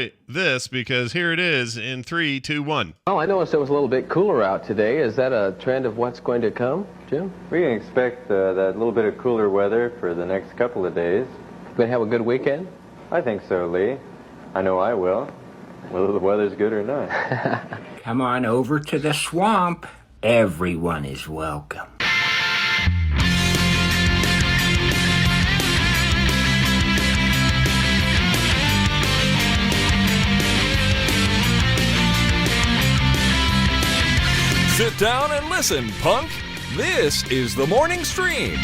enjoy this because here it is in 3, 2, 1. Well, I noticed it was a little bit cooler out today. Is that a trend of what's going to come, Jim? We can expect that little bit of cooler weather for the next couple of days. Going to have a good weekend? I think so, Lee. I know I will, whether the weather's good or not. Come on over to the swamp. Everyone is welcome. Sit down and listen, punk. This is the morning stream.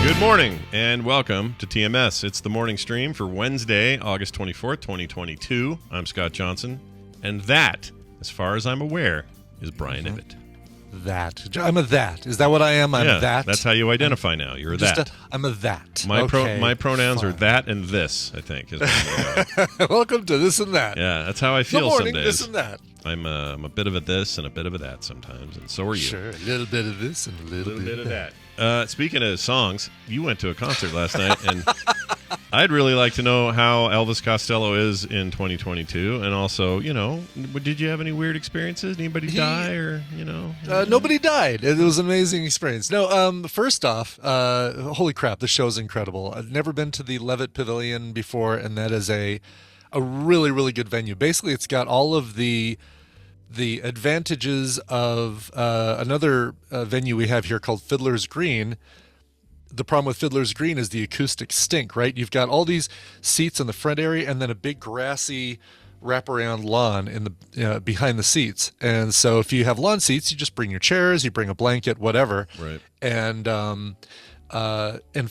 Good morning and welcome to TMS. It's the morning stream for Wednesday, August 24th, 2022. I'm Scott Johnson, and that, as far as I'm aware, is Brian Ibbett. That. I'm a that. Is that what I am? I'm that? That's how you identify now. You're that. I'm a that. My pronouns are that and this, I think. Is Welcome to this and that. Yeah, that's how I feel some days. This and that. I'm a bit of a this and a bit of a that sometimes, and so are you. Sure, a little bit of this and a little bit of that. Speaking of songs, you went to a concert last night, and I'd really like to know how Elvis Costello is in 2022, and also, did you have any weird experiences? Anybody die, or nobody died. It was an amazing experience. No, first off, holy crap, the show's incredible. I've never been to the Levitt Pavilion before, and that is a really, really good venue. Basically, it's got all of the advantages of another venue we have here called Fiddler's Green. The problem with Fiddler's Green is the acoustics stink, right? You've got all these seats in the front area and then a big grassy wraparound lawn in the behind the seats. And so if you have lawn seats, you just bring your chairs, you bring a blanket, whatever. Right. And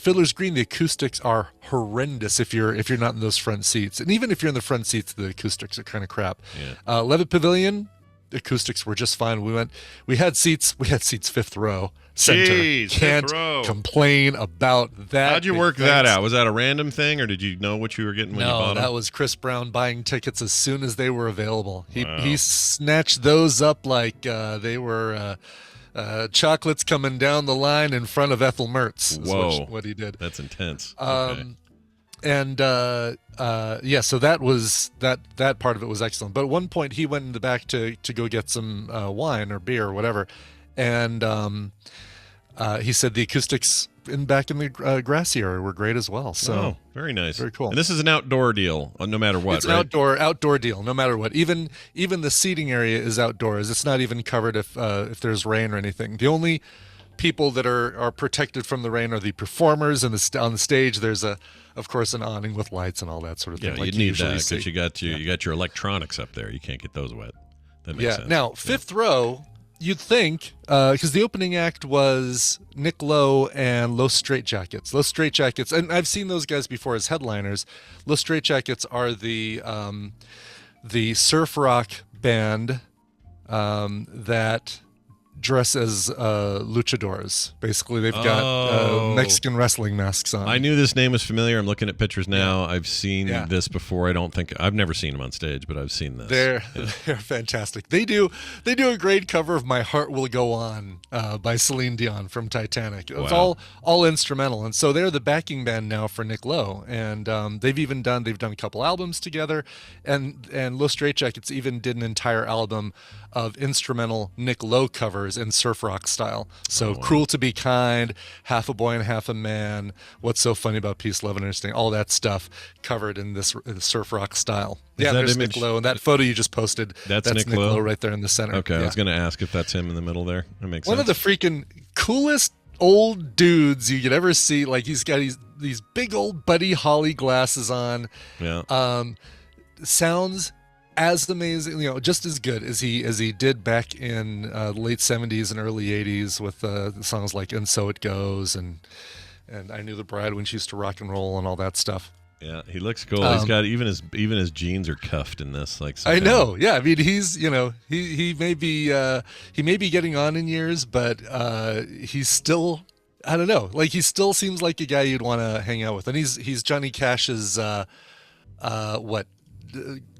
Fiddler's Green, the acoustics are horrendous if you're not in those front seats. And even if you're in the front seats, the acoustics are kind of crap. Yeah. Levitt Pavilion, the acoustics were just fine. We had seats fifth row center. Jeez, Can't fifth row. Complain about that. How'd you work that out? Was that a random thing, or did you know what you were getting when you bought them? No, that was Chris Brown buying tickets as soon as they were available. He snatched those up like they were chocolates coming down the line in front of Ethel Mertz. Whoa, what he did. That's intense. Okay. So that was that part of it was excellent. But at one point he went in the back to go get some wine or beer or whatever, and he said the acoustics back in the grassy area were great as well. So very nice, very cool. And this is an outdoor deal, no matter what. It's right? an outdoor deal, no matter what. Even the seating area is outdoors. It's not even covered if there's rain or anything. The only people that are protected from the rain are the performers, and on the stage there's of course an awning with lights and all that sort of thing. Yeah, you need that because you got your electronics up there. You can't get those wet. That makes sense. Now fifth row, you'd think because the opening act was Nick Lowe and Los Straitjackets. Los Straitjackets, and I've seen those guys before as headliners. Los Straitjackets are the surf rock band that dress as luchadors. Basically, they've got Mexican wrestling masks on. I knew this name was familiar. I'm looking at pictures now. I've seen this before. I've never seen them on stage, but I've seen this. They're fantastic. They do a great cover of "My Heart Will Go On" by Celine Dion from Titanic. It's all instrumental, and so they're the backing band now for Nick Lowe. And they've done a couple albums together, and Los Straitjackets even did an entire album of instrumental Nick Lowe covers in surf rock style. So Cruel to Be Kind, Half a Boy and Half a Man, What's So Funny About Peace, Love and Understanding, all that stuff covered in this surf rock style. There's Nick Lowe, and that photo you just posted, that's Nick Lowe right there in the center. Okay, I was going to ask if that's him in the middle there. That makes sense. One of the freaking coolest old dudes you could ever see. Like, he's got these big old Buddy Holly glasses on. Yeah. Sounds as amazing, just as good as he did back in the late 70s and early 80s with the songs like "And So It Goes" and "I Knew the Bride When She Used to Rock and Roll" and all that stuff. Yeah, he looks cool. He's got even his jeans are cuffed in this. I know. Yeah, I mean, he's he may be getting on in years, but he's still, I don't know. Like, he still seems like a guy you'd want to hang out with, and he's Johnny Cash's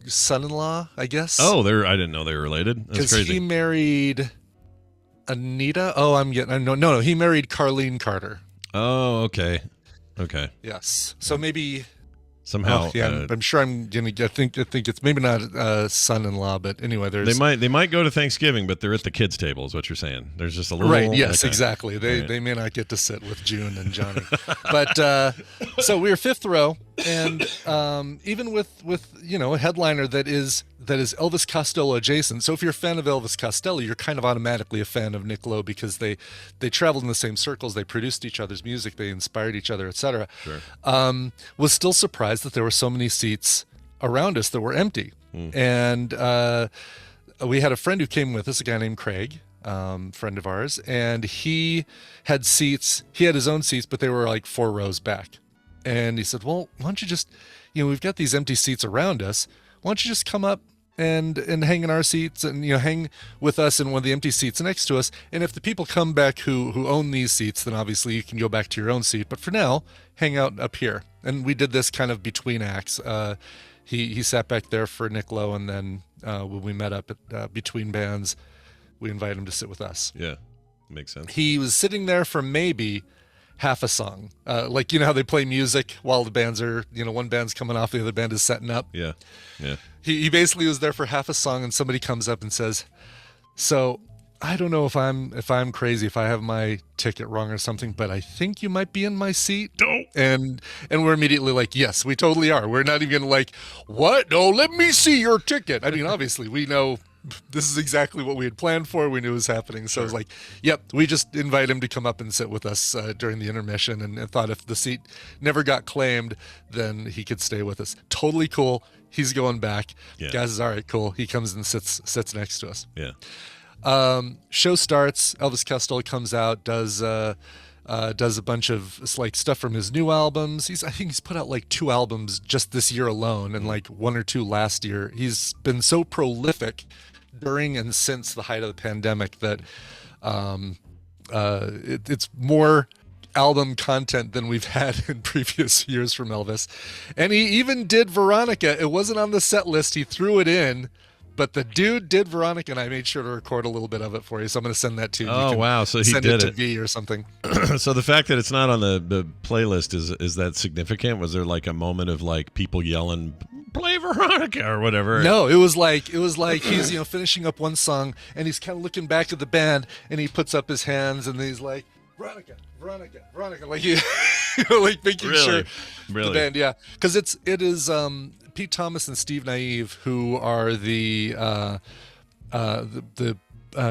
son-in-law, I guess. Oh, I didn't know they were related. That's crazy. He married Anita? Oh, no. He married Carlene Carter. Oh, okay. Yes. So maybe Somehow, I'm sure I'm gonna. I think it's maybe not son-in-law, but anyway, there's they might go to Thanksgiving, but they're at the kids' table. Is what you're saying? There's just a little right. Yes, okay. Exactly. They may not get to sit with June and Johnny, but so we were fifth row, and even with a headliner that is Elvis Costello adjacent. So if you're a fan of Elvis Costello, you're kind of automatically a fan of Nick Lowe because they traveled in the same circles, they produced each other's music, they inspired each other, etc. Sure. Was still surprised that there were so many seats around us that were empty. And we had a friend who came with us, a guy named Craig, friend of ours, and he had seats. He had his own seats, but they were like 4 rows back. And he said, well, why don't you just, we've got these empty seats around us. Why don't you just come up and hang in our seats and hang with us in one of the empty seats next to us, and if the people come back who own these seats, then obviously you can go back to your own seat, but for now hang out up here. And we did this kind of between acts. He sat back there for Nick Lowe, and then when we met up at between bands, we invited him to sit with us. Yeah, makes sense. He was sitting there for maybe half a song, like how they play music while the bands are one band's coming off, the other band is setting up. Yeah. He basically was there for half a song, and somebody comes up and says, so I don't know if I'm crazy, if I have my ticket wrong or something, but I think you might be in my seat. No. And we're immediately like, yes, we totally are. We're not even like, what? No, let me see your ticket. I mean, obviously we know this is exactly what we had planned for. We knew it was happening. So I was like, yep, we just invite him to come up and sit with us during the intermission, and thought if the seat never got claimed, then he could stay with us. Totally cool. He's going back. Yeah. Guys is all right, cool. He comes and sits next to us. Yeah. Show starts. Elvis Costello comes out, does a bunch of stuff from his new albums. I think he's put out 2 albums just this year alone, and 1 or 2 last year. He's been so prolific during and since the height of the pandemic that it's more album content than we've had in previous years from Elvis. And he even did Veronica. It wasn't on the set list. He threw it in, but the dude did Veronica, and I made sure to record a little bit of it for you. So I'm going to send that to you. Oh, wow. So he send did it to V or something. So the fact that it's not on the playlist, is that significant? Was there a moment of people yelling, play Veronica or whatever? No, it was like he's finishing up one song, and he's kind of looking back at the band, and he puts up his hands, and he's like, Veronica, like he, making sure the band, yeah, because it is Pete Thomas and Steve Naive, who are the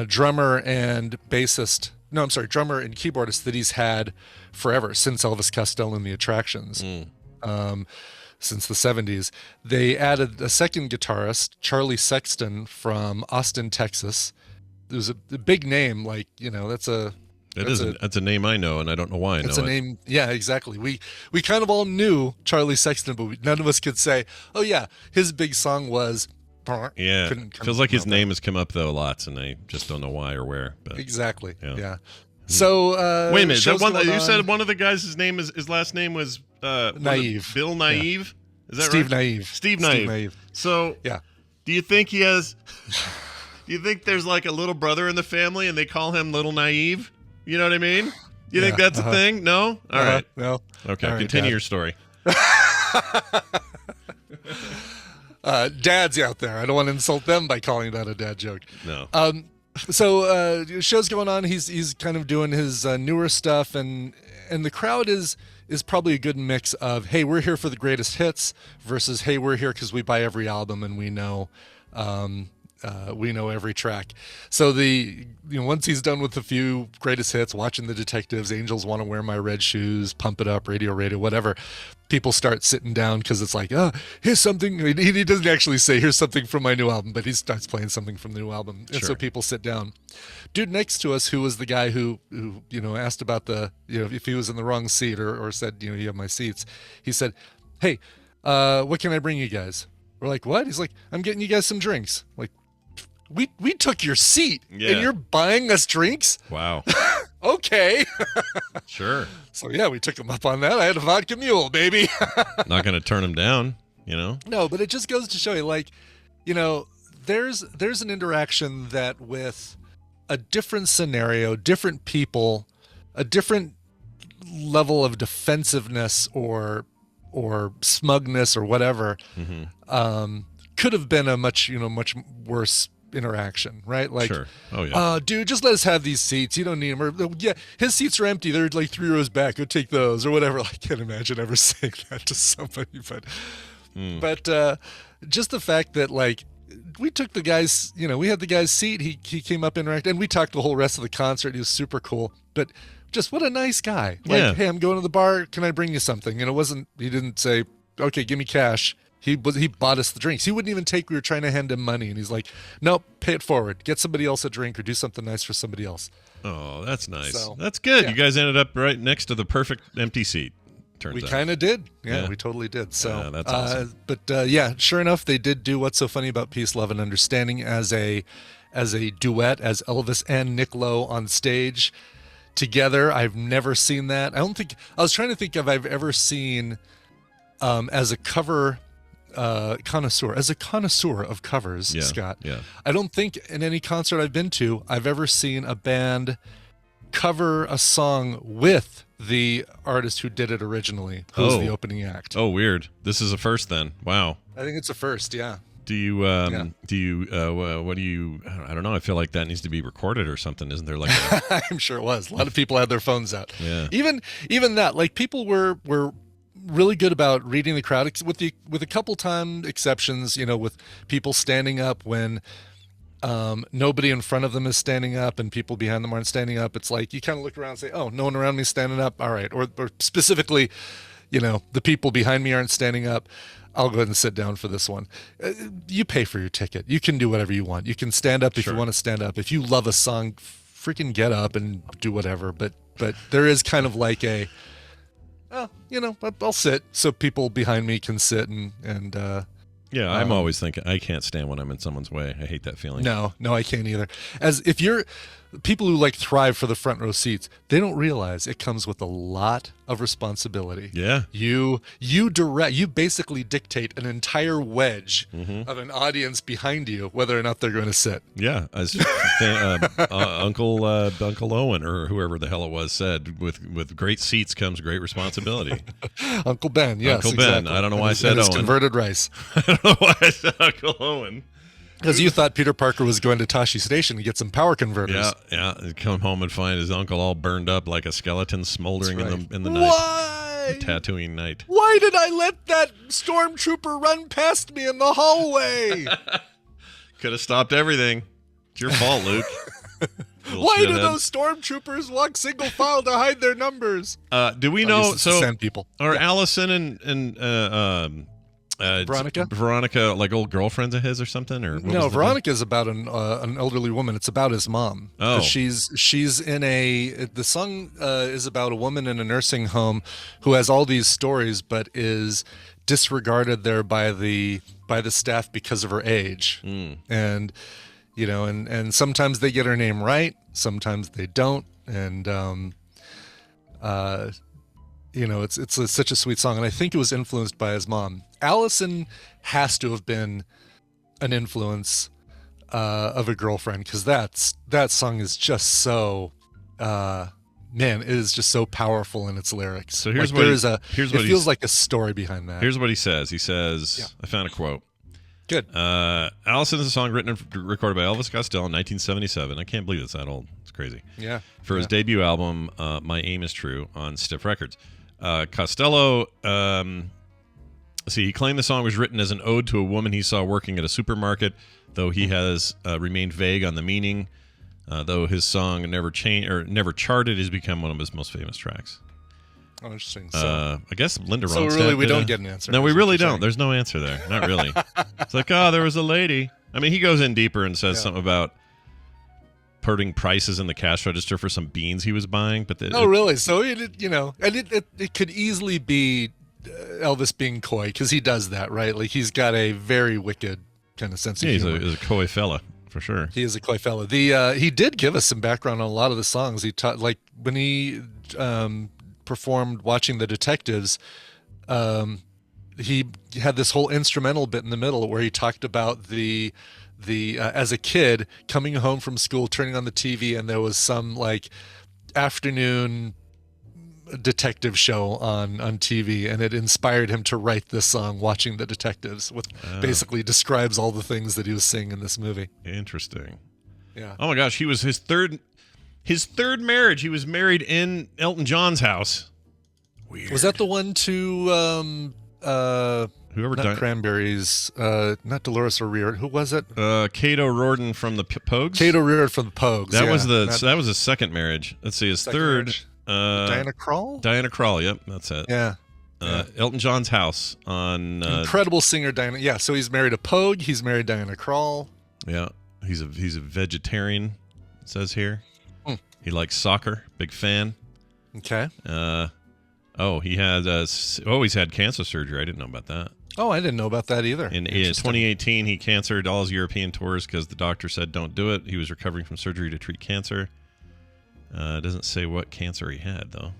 drummer and bassist. No, I'm sorry, drummer and keyboardist that he's had forever since Elvis Costello and the Attractions. Since the 70s. They added a second guitarist, Charlie Sexton from Austin, Texas. It was a big name, that's a name I know, and I don't know why I know it's a name. Yeah, exactly. We kind of all knew Charlie Sexton, but none of us could say, oh yeah, his big song was. Yeah, feels like his name has come up though lots, and I just don't know why or where. But exactly. Yeah. So wait a minute. You said one of the guys, his last name was Naive. Bill Naive. Yeah. Is that Steve right? Naive. Steve Naive. So yeah. Do you think he has? Do you think there's a little brother in the family, and they call him Little Naive? You know what I mean? You think that's a thing? No? All right. No. Okay, right, continue Dad. your story. Dads out there, I don't want to insult them by calling that a dad joke. No. So show's going on. He's kind of doing his newer stuff, and the crowd is probably a good mix of, hey, we're here for the greatest hits versus, hey, we're here because we buy every album and we know every track. So once he's done with a few greatest hits, Watching the Detectives, Angels Want to Wear My Red Shoes, Pump It Up, Radio, whatever, people start sitting down because it's like, oh, here's something. He doesn't actually say, here's something from my new album, but he starts playing something from the new album. And so people sit down. Dude next to us, who was the guy who asked about if he was in the wrong seat or said, you have my seats. He said, hey, what can I bring you guys? We're like, what? He's like, I'm getting you guys some drinks. Like, we took your seat and you're buying us drinks? Wow. Okay. Sure. So yeah, we took him up on that. I had a vodka mule, baby. Not going to turn him down, No, but it just goes to show you, there's an interaction that with a different scenario, different people, a different level of defensiveness or smugness or whatever, could have been a much worse interaction, right? Like, Sure. Oh yeah. Dude, just let us have these seats. You don't need them. Or, yeah, his seats are empty. They're like 3 rows back. Go take those or whatever. I can't imagine ever saying that to somebody, but just the fact that like we took the guy's, we had the guy's seat. He came up, interacted, and we talked the whole rest of the concert. He was super cool, but just what a nice guy. Like, Yeah. hey, I'm going to the bar. Can I bring you something? And he didn't say, okay, give me cash. He bought us the drinks. He wouldn't even take. We were trying to hand him money, and he's like, "Nope, pay it forward. Get somebody else a drink or do something nice for somebody else." Oh, that's nice. So, That's good. yeah. You guys ended up right next to the perfect empty seat. Turns We out. kind of did. Yeah. Yeah, we totally did. So Yeah, that's awesome. But yeah, sure enough, they did do What's So Funny About Peace, Love, and Understanding as a duet, as Elvis and Nick Lowe on stage together. I've never seen that. I was trying to think if I've ever seen as a cover connoisseur of covers, Yeah, Scott. yeah. I don't think in any concert I've been to I've ever seen a band cover a song with the artist who did it originally, who's the opening act. Oh, weird. This is a first then. Wow. I think it's a first, yeah. Do you what do you I don't know, I feel like that needs to be recorded or something. Isn't there like a I'm sure it was. A lot of people had their phones out. Yeah. Even that, like, people were really good about reading the crowd, with a couple time exceptions, with people standing up when nobody in front of them is standing up and people behind them aren't standing up. It's like you kind of look around and say, oh, no one around me is standing up. All right. Or specifically, the people behind me aren't standing up. I'll go ahead and sit down for this one. You pay for your ticket. You can do whatever you want. You can stand up if you want to stand up. If you love a song, freaking get up and do whatever. But there is kind of like I'll sit so people behind me can sit and Yeah, I'm always thinking I can't stand when I'm in someone's way. I hate that feeling. No, I can't either. As if you're people who like thrive for the front row seats, they don't realize it comes with a lot of responsibility. Yeah. You basically dictate an entire wedge of an audience behind you whether or not they're going to sit. Yeah, as Uncle Owen or whoever the hell it was said, with great seats comes great responsibility. Uncle Ben, yes, Uncle Ben. exactly. I don't know why I And said his Owen. converted rice. I don't know why I said Uncle Owen. Because you thought Peter Parker was going to Tashi Station to get some power converters. Yeah. He'd come home and find his uncle all burned up like a skeleton smoldering in the night. Why? Tatooine night. Why did I let that stormtrooper run past me in the hallway? Could have stopped everything. It's your fault, Luke. Why do those stormtroopers walk single file to hide their numbers? Do we know? So sand people. are Allison and Veronica like old girlfriends of his or something? Or No, Veronica's about an elderly woman. It's about his mom. Oh. She's in the song is about a woman in a nursing home who has all these stories, but is disregarded there by the staff because of her age. And and sometimes they get her name right, sometimes they don't, and it's such a sweet song, and I think it was influenced by his mom. Allison has to have been an influence of a girlfriend, because that song is just so it is just so powerful in its lyrics. So here's it what feels like a story behind that. Here's what he says. He says, I found a quote. Good. Allison is a song written and recorded by Elvis Costello in 1977. I can't believe it's that old. It's crazy. Yeah. For his debut album, My Aim Is True, on Stiff Records. Costello, he claimed the song was written as an ode to a woman he saw working at a supermarket, though he has remained vague on the meaning. Though his song never charted, has become one of his most famous tracks. Oh, interesting. So, I guess Linda Ronstadt. So really, we don't get an answer. No, we really don't. There's no answer there. Not really. It's like, there was a lady. I mean, he goes in deeper and says something about putting prices in the cash register for some beans he was buying. But really? So it could easily be Elvis being coy, because he does that, right? Like, he's got a very wicked kind of sense of humor. He's a coy fella. For sure. He is a coy fella. He did give us some background on a lot of the songs. He taught, like, when he performed Watching the Detectives, he had this whole instrumental bit in the middle where he talked about the as a kid coming home from school, turning on the TV, and there was some like afternoon detective show on TV, and it inspired him to write this song, Watching the Detectives, with basically describes all the things that he was seeing in this movie. Interesting. Yeah. Oh my gosh, he was his third marriage. He was married in Elton John's house. Weird. Was that the one to whoever not Cranberries, not Dolores O'Riordan. Who was it? Cato Riordan from the Pogues. Cato Riordan from the Pogues. That was that was his second marriage. Let's see, his third. Marriage. Diana Krall. Diana Krall. Yep, that's it. Yeah. Elton John's house on. Incredible singer Diana. Yeah, so he's married a Pogue. He's married Diana Krall. Yeah, he's a vegetarian. It says here. He likes soccer. Big fan. Okay. He had. He's had cancer surgery. I didn't know about that. Oh, I didn't know about that either. In 2018, he canceled all his European tours because the doctor said don't do it. He was recovering from surgery to treat cancer. It doesn't say what cancer he had, though.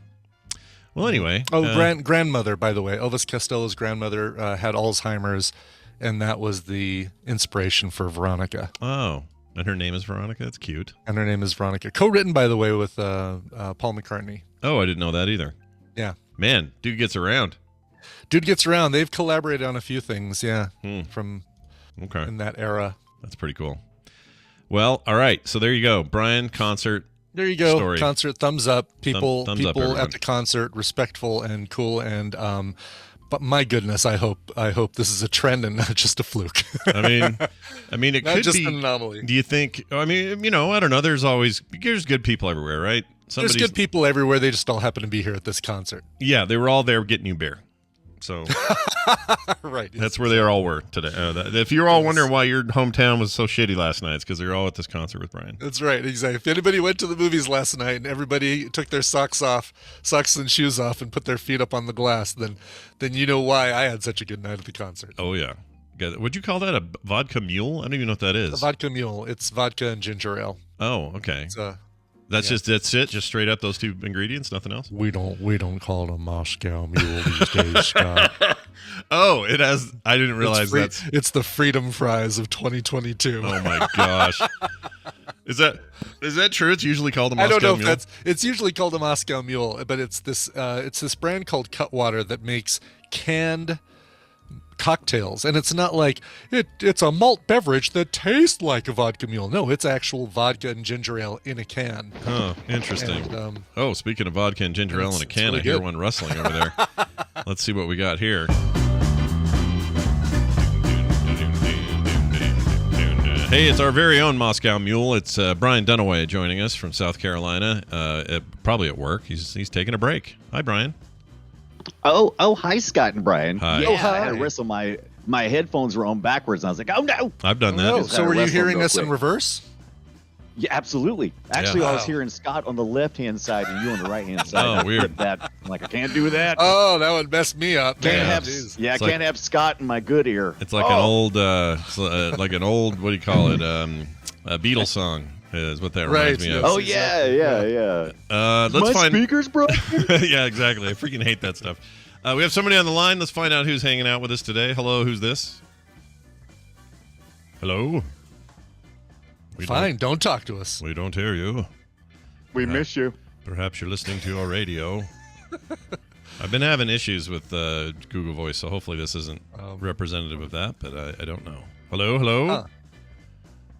Well, anyway. Grandmother, by the way. Elvis Costello's grandmother had Alzheimer's, and that was the inspiration for Veronica. Oh, and her name is Veronica? That's cute. And her name is Veronica. Co-written, by the way, with Paul McCartney. Oh, I didn't know that either. Yeah. Man, dude gets around. Dude gets around. They've collaborated on a few things, yeah, from in that era. That's pretty cool. Well, all right. So there you go. Brian, concert. There you go. Story. Concert, thumbs up. People thumbs up, everyone. at the concert, respectful and cool. And but my goodness, I hope this is a trend and not just a fluke. I mean, it not could just be an anomaly. Do you think? I mean, I don't know. There's good people everywhere, right? There's good people everywhere. They just all happen to be here at this concert. Yeah, they were all there getting you beer. So right, that's where they all were today. If you're all wondering why your hometown was so shitty last night, it's because they're all at this concert with Brian. That's right, exactly. If anybody went to the movies last night and everybody took their socks and shoes off, and put their feet up on the glass, then you know why I had such a good night at the concert. Oh yeah. Would you call that a vodka mule? I don't even know what that is. A vodka mule. It's vodka and ginger ale. Oh, okay. That's it. Just straight up those two ingredients, nothing else. We don't call it a Moscow Mule these days, Scott. Oh, it has. I didn't realize it's the freedom fries of 2022. Oh my gosh, is that true? It's usually called a Moscow Mule. I don't know if it's usually called a Moscow Mule, but it's this brand called Cutwater that makes canned cocktails, and it's not like it's a malt beverage that tastes like a vodka mule. No, it's actual vodka and ginger ale in a can. Oh, interesting. And, speaking of vodka and ginger ale in a can, really I hear one rustling over there. Let's see what we got here. Hey, it's our very own Moscow Mule. It's Brian Dunaway joining us from South Carolina, probably at work. He's taking a break. Hi, Brian. Oh, hi, Scott and Brian. Hi. Yeah, Oh, hi. I had to wrestle my headphones were on backwards, and I was like, oh, no. I've done that. Oh, so were you hearing us in reverse? Yeah, absolutely. Actually, Yeah. I was hearing Scott on the left-hand side and you on the right-hand side. Oh, weird. I'm like, I can't do that. Oh, that would mess me up. Can't Man. have, I can't have Scott in my good ear. It's like an old, what do you call it? A Beatles song is what that reminds me of. Oh, yeah. Let's my find speakers, bro. Yeah, exactly. I freaking hate that stuff. We have somebody on the line. Let's find out who's hanging out with us today. Hello, who's this? Hello? Fine, don't talk to us. We don't hear you. We miss you. Perhaps you're listening to our radio. I've been having issues with Google Voice, so hopefully this isn't representative of that, but I don't know. Hello?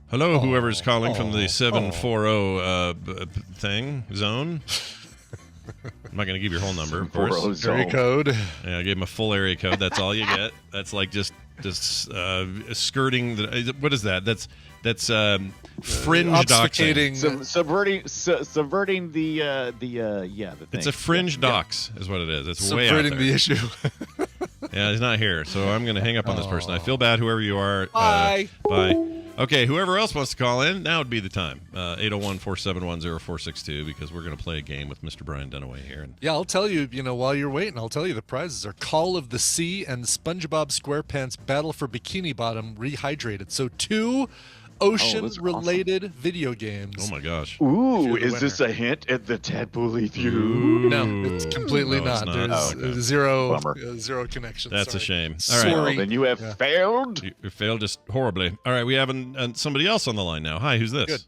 Hello, whoever's calling from the 740 zone. I'm not going to give your whole number, of course. Area code. Yeah, I gave him a full area code. That's all you get. That's like just skirting the. What is that? That's fringe doxing. Subverting the thing. It's a fringe dox, is what it is. It's way out Subverting there. the issue. Yeah, he's not here, so I'm going to hang up on this person. I feel bad, whoever you are. Bye. Bye. Okay, whoever else wants to call in, now would be the time. 801-471-0462, because we're going to play a game with Mr. Brian Dunaway here. Yeah, I'll tell you, while you're waiting, I'll tell you the prizes are Call of the Sea and SpongeBob SquarePants Battle for Bikini Bottom Rehydrated. So two ocean-related video games. Oh my gosh. Ooh, the is this winner. a hint at the Tadpooly Feud? No, it's completely No, it's not. not. There's Oh, okay. zero connection. That's Sorry. a shame. All right. Sorry. Well, then you have failed. You failed just horribly. All right, we have somebody else on the line now. Hi, who's this? Good.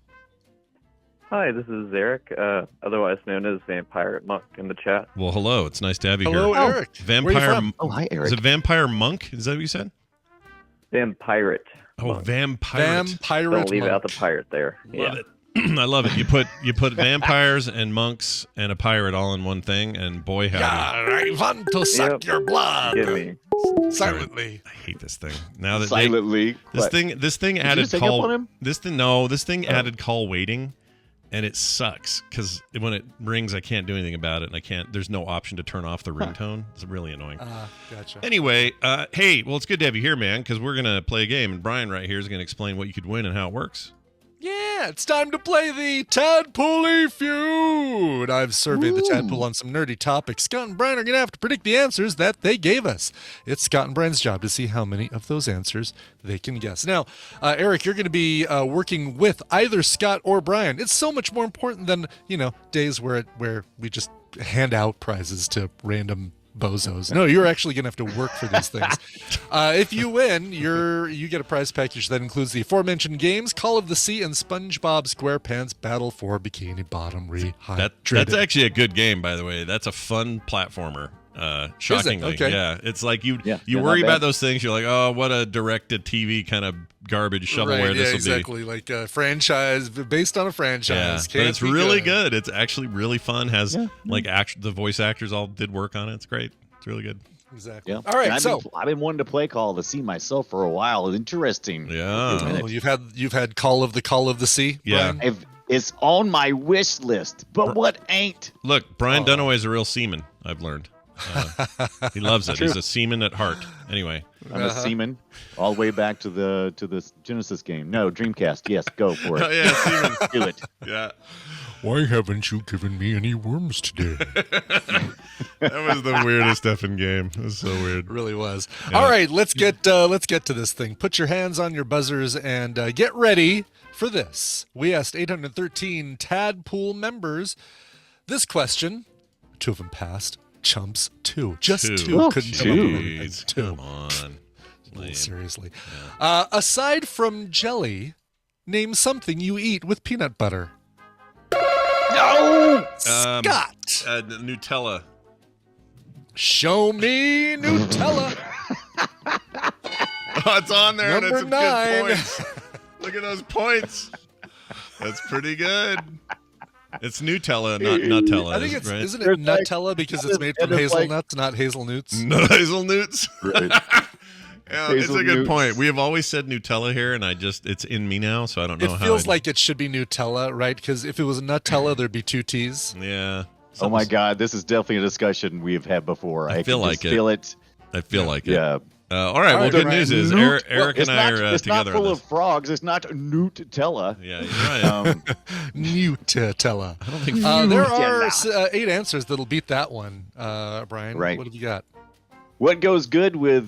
Hi, this is Zarik, otherwise known as Vampire Monk in the chat. Well, hello. It's nice to have you Hello, here. Eric. Where you Vampire. from? Oh, hi, Eric. Is it Vampire Monk? Is that what you said? Vampirate. Oh, Monk. Vampire. Vampire. Don't leave out the pirate there. Love it. I love it. You put vampires and monks and a pirate all in one thing, and boy, howdy. I want to suck Yep. your blood. Give me. Silently. I hate this thing. Now that Silently. this thing you added just hang up call. on him? This thing added call waiting, and it sucks because when it rings, I can't do anything about it, and I can't. There's no option to turn off the ringtone. It's really annoying. Gotcha. Anyway, hey, well, it's good to have you here, man, because we're gonna play a game, and Brian right here is gonna explain what you could win and how it works. Yeah, it's time to play the Tadpooly Feud. I've surveyed the Tadpool on some nerdy topics. Scott and Brian are going to have to predict the answers that they gave us. It's Scott and Brian's job to see how many of those answers they can guess. Now, Eric, you're going to be working with either Scott or Brian. It's so much more important than, days where we just hand out prizes to random bozos. No, you're actually going to have to work for these things. If you win, you get a prize package that includes the aforementioned games, Call of the Sea, and SpongeBob SquarePants Battle for Bikini Bottom Rehydrated. That's actually a good game, by the way. That's a fun platformer. Shockingly, Okay. yeah. It's like you Yeah, worry not about bad. those things. You're like, oh, what a direct-to-TV kind of garbage shovelware Right, this will exactly. Like a franchise based on a be. Yeah, franchise. but Can't it's be really good. It's actually really fun. Has Yeah. the voice actors all did work on it. It's great. It's really good. Exactly. Yeah. All right, And so I've been wanting to play Call of the Sea myself for a while. It's interesting. Yeah. oh, you've had Call of the Sea. Yeah. Brian? It's on my wish list, but what ain't? Look, Brian Dunaway is a real seaman. I've learned. He loves it. He's a seaman at heart. Anyway, I'm a seaman, all the way back to the Genesis game. No, Dreamcast. Yes, go for it. oh yeah, seaman. Do it. Yeah. Why haven't you given me any worms today? That was the weirdest effing game. It was so weird. It really was. Yeah. All right, let's get to this thing. Put your hands on your buzzers and get ready for this. We asked 813 Tadpool members this question. 2 of them passed. Chumps 2. Just 2. Oh, Couldn't come up with anything. Jeez, 2. come on. Lame. Seriously. Aside from jelly, name something you eat with peanut butter. No! Scott, Nutella. show me Nutella. Oh, it's on there. Number and it's 9. Good points. Look at those points. That's pretty good. It's Nutella, not Nutella. I think it's right? isn't it Nutella because it's made from hazelnuts, not hazelnuts? No hazelnuts. Right. Yeah, it's a good Hazelnuts. point. We have always said Nutella here, and it's in me now, so I don't know It how. feels like it should be Nutella, right? Because if it was Nutella, there'd be 2 T's. Yeah. Oh my God, this is definitely a discussion we've had before. I feel can like just it. feel it. I feel like it. Yeah. All right. Well, right, good Brian. news is Newt- Eric it's and I not, are it's together not full on of this. frogs. It's not Nutella. Yeah, you're right. Nutella. I don't think There are 8 answers that'll beat that one, Brian. Right. What have you got? What goes good with